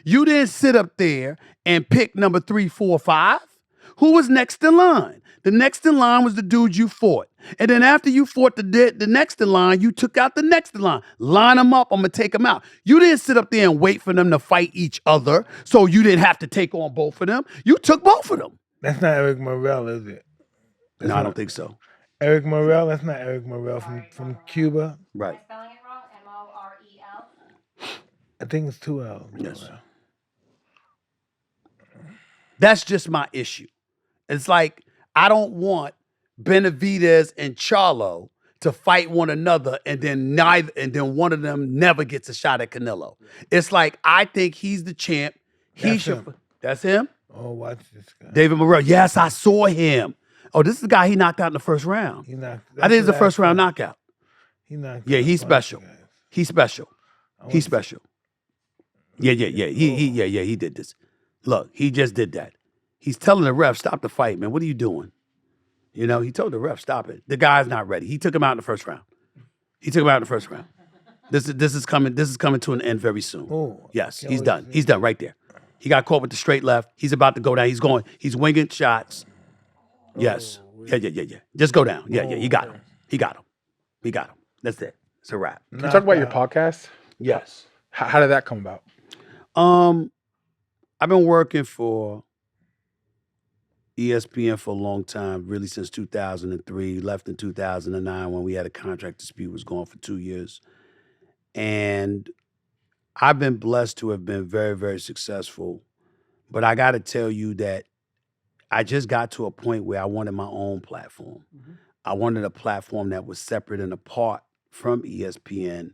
S1: you didn't sit up there and pick number 3, 4, 5. Who was next in line? The next in line was the dude you fought. And then after you fought the next in line, you took out the next in line. Line them up, I'm going to take them out. You didn't sit up there and wait for them to fight each other so you didn't have to take on both of them. You took both of them.
S2: That's not Eric Morrell, is it?
S1: No, I don't think so.
S2: Eric Morrell? That's not Eric Morrell from Cuba.
S1: Right.
S5: Am I spelling it wrong? Morrel?
S2: I think it's 2 L's.
S1: Yes. That's just my issue. It's like, I don't want Benavidez and Charlo to fight one another and then one of them never gets a shot at Canelo. It's like, I think he's the champ. That's him?
S2: Oh, watch this guy.
S1: David Morrell. Yes, I saw him. Oh, this is the guy he knocked out in the first round. I think it's the first round knockout. Yeah, he's special. He's special. He's special. Yeah. He did this. Look, he just did that. He's telling the ref, stop the fight, man. What are you doing? You know, he told the ref, stop it. The guy's not ready. He took him out in the first round. This is coming to an end very soon.
S2: Oh,
S1: yes, he's done. He's done right there. He got caught with the straight left. He's about to go down. He's winging shots. Yes. Yeah. Just go down. Yeah. He got him. That's it. It's a wrap.
S3: Can you talk about your podcast?
S1: Yes.
S3: How did that come about?
S1: I've been working for ESPN for a long time, really since 2003. Left in 2009 when we had a contract dispute, was gone for 2 years. And I've been blessed to have been very, very successful. But I got to tell you that I just got to a point where I wanted my own platform. Mm-hmm. I wanted a platform that was separate and apart from ESPN,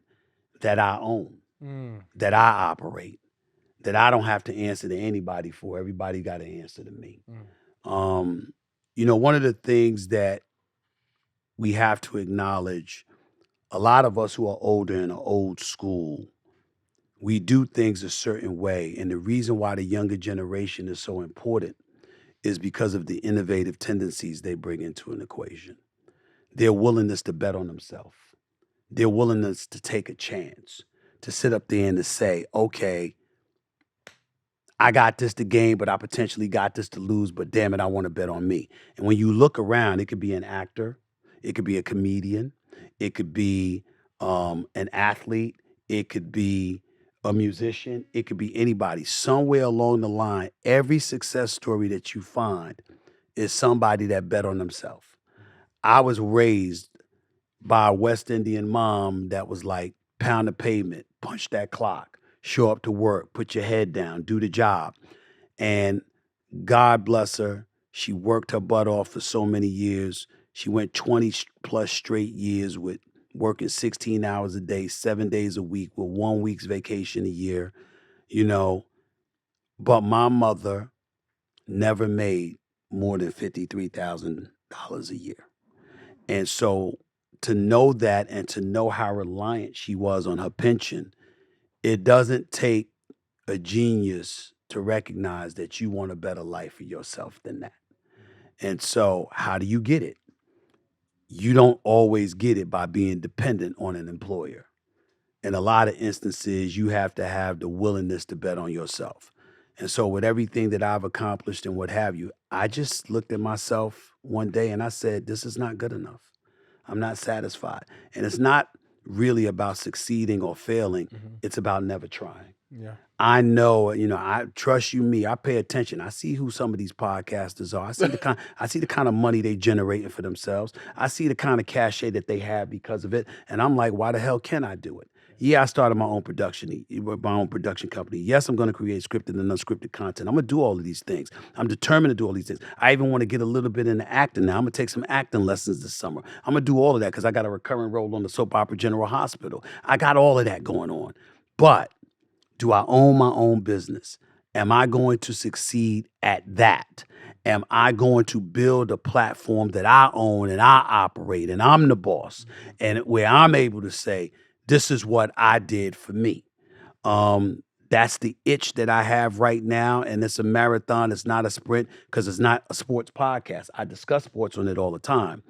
S1: that I own, that I operate, that I don't have to answer to anybody for. Everybody got to answer to me. You know, one of the things that we have to acknowledge, a lot of us who are older and are old school, we do things a certain way. And the reason why the younger generation is so important is because of the innovative tendencies they bring into an equation. Their willingness to bet on themselves. Their willingness to take a chance, to sit up there and to say, okay, I got this to gain, but I potentially got this to lose, but damn it, I want to bet on me. And when you look around, it could be an actor, it could be a comedian, it could be an athlete, it could be a musician, it could be anybody. Somewhere along the line, every success story that you find is somebody that bet on themselves. I was raised by a West Indian mom that was like, pound the pavement, punch that clock, show up to work, put your head down, do the job. And God bless her, she worked her butt off for so many years. She went 20 plus straight years with working 16 hours a day, 7 days a week, with 1 week's vacation a year, you know. But my mother never made more than $53,000 a year. And so to know that and to know how reliant she was on her pension, it doesn't take a genius to recognize that you want a better life for yourself than that. And so how do you get it? You don't always get it by being dependent on an employer. In a lot of instances, you have to have the willingness to bet on yourself. And so with everything that I've accomplished and what have you, I just looked at myself one day and I said, this is not good enough. I'm not satisfied. And it's not really about succeeding or failing. It's about never trying.
S3: Yeah.
S1: I know, I trust you, me. I pay attention. I see who some of these podcasters are. I see the kind of money they generating for themselves. I see the kind of cachet that they have because of it. And I'm like, why the hell can I do it? Yeah, I started my own production company. Yes, I'm going to create scripted and unscripted content. I'm going to do all of these things. I'm determined to do all these things. I even want to get a little bit into acting now. I'm going to take some acting lessons this summer. I'm going to do all of that because I got a recurring role on the soap opera General Hospital. I got all of that going on. But do I own my own business? Am I going to succeed at that? Am I going to build a platform that I own and I operate and I'm the boss and where I'm able to say, this is what I did for me? That's the itch that I have right now. And it's a marathon. It's not a sprint because it's not a sports podcast. I discuss sports on it all the time.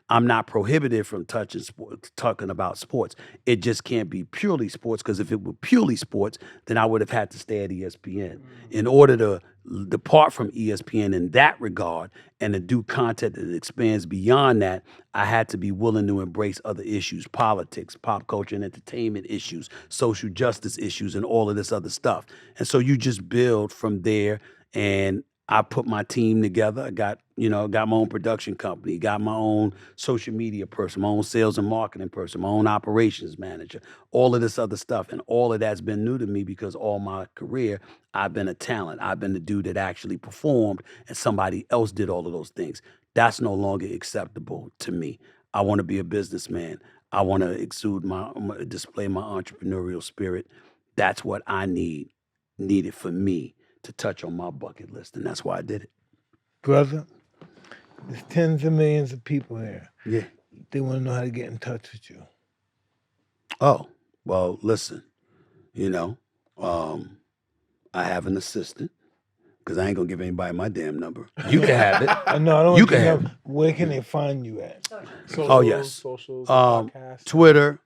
S1: I'm not prohibited from talking about sports. It just can't be purely sports because if it were purely sports, then I would have had to stay at ESPN. In order to depart from ESPN in that regard and to do content that expands beyond that, I had to be willing to embrace other issues, politics, pop culture and entertainment issues, social justice issues, and all of this other stuff. And so you just build from there. And I put my team together. I got my own production company, got my own social media person, my own sales and marketing person, my own operations manager, all of this other stuff. And all of that's been new to me because all my career, I've been a talent. I've been the dude that actually performed and somebody else did all of those things. That's no longer acceptable to me. I want to be a businessman. I want to display my entrepreneurial spirit. That's what I needed for me to touch on my bucket list, and that's why I did it.
S2: Brother, there's tens of millions of people here.
S1: Yeah.
S2: They want to know how to get in touch with you.
S1: Oh, well, listen, I have an assistant because I ain't gonna give anybody my damn number. You can have it.
S2: I know. I don't
S1: You
S2: want
S1: can
S2: to
S1: have
S2: know. Where can they find you at?
S1: Oh, yes.
S3: Socials, podcasts.
S1: Twitter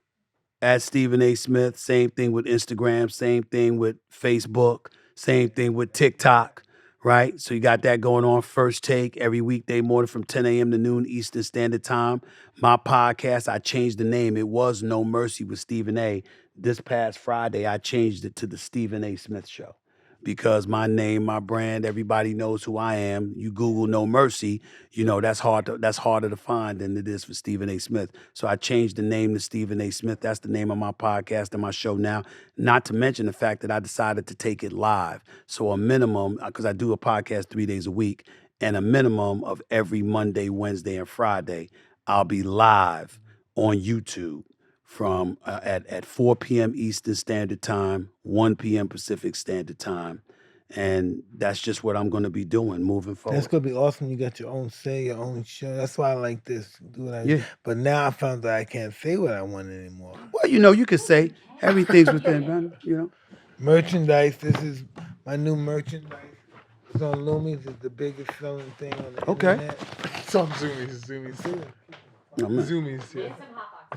S1: at Stephen A. Smith. Same thing with Instagram. Same thing with Facebook. Same thing with TikTok. Right? So you got that going on. First Take every weekday morning from 10 a.m. to noon Eastern Standard Time. My podcast, I changed the name. It was No Mercy with Stephen A. This past Friday, I changed it to the Stephen A. Smith Show because my name, my brand, everybody knows who I am. You Google No Mercy, that's harder to find than it is for Stephen A. Smith. So I changed the name to Stephen A. Smith. That's the name of my podcast and my show now. Not to mention the fact that I decided to take it live. So a minimum, because I do a podcast 3 days a week, and a minimum of every Monday, Wednesday, and Friday, I'll be live on YouTube from at 4 p.m. Eastern Standard Time, 1 p.m. Pacific Standard Time. And that's just what I'm going to be doing moving forward.
S2: That's going to be awesome. You got your own say, your own show. That's why I like this. Do what I
S1: Yeah.
S2: But now I found that I can't say what I want anymore.
S1: Well, you can say everything's within,
S2: Merchandise. This is my new merchandise. It's on Loomies. It's the biggest selling thing on the internet.
S3: It's on Zoomies.
S1: Oh, man.
S3: Zoomies, yeah.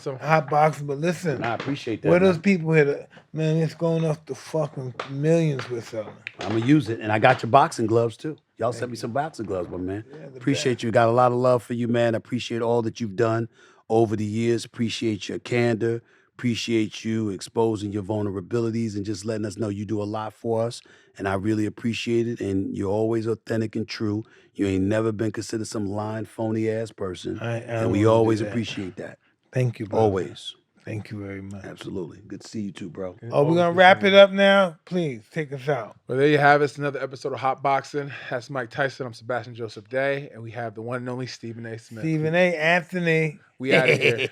S2: Some Hotboxin, but listen,
S1: I appreciate that.
S2: where
S1: man.
S2: those people here, man, it's going off the fucking millions we're selling.
S1: I'm going to use it. And I got your boxing gloves, too. Y'all sent me some boxing gloves, my man. Appreciate you. Got a lot of love for you, man. Appreciate all that you've done over the years. Appreciate your candor. Appreciate you exposing your vulnerabilities and just letting us know you do a lot for us. And I really appreciate it. And you're always authentic and true. You ain't never been considered some lying, phony-ass person. And we always appreciate that.
S2: Thank you, brother.
S1: Always.
S2: Thank you very much.
S1: Absolutely. Good to see you too, bro.
S2: Oh, we're going to wrap it up now? Please, take us out.
S3: Well, there you have it. It's another episode of Hotboxin. That's Mike Tyson. I'm Sebastian Joseph Day. And we have the one and only Stephen A. Smith.
S2: Stephen A. Anthony.
S3: We out of here.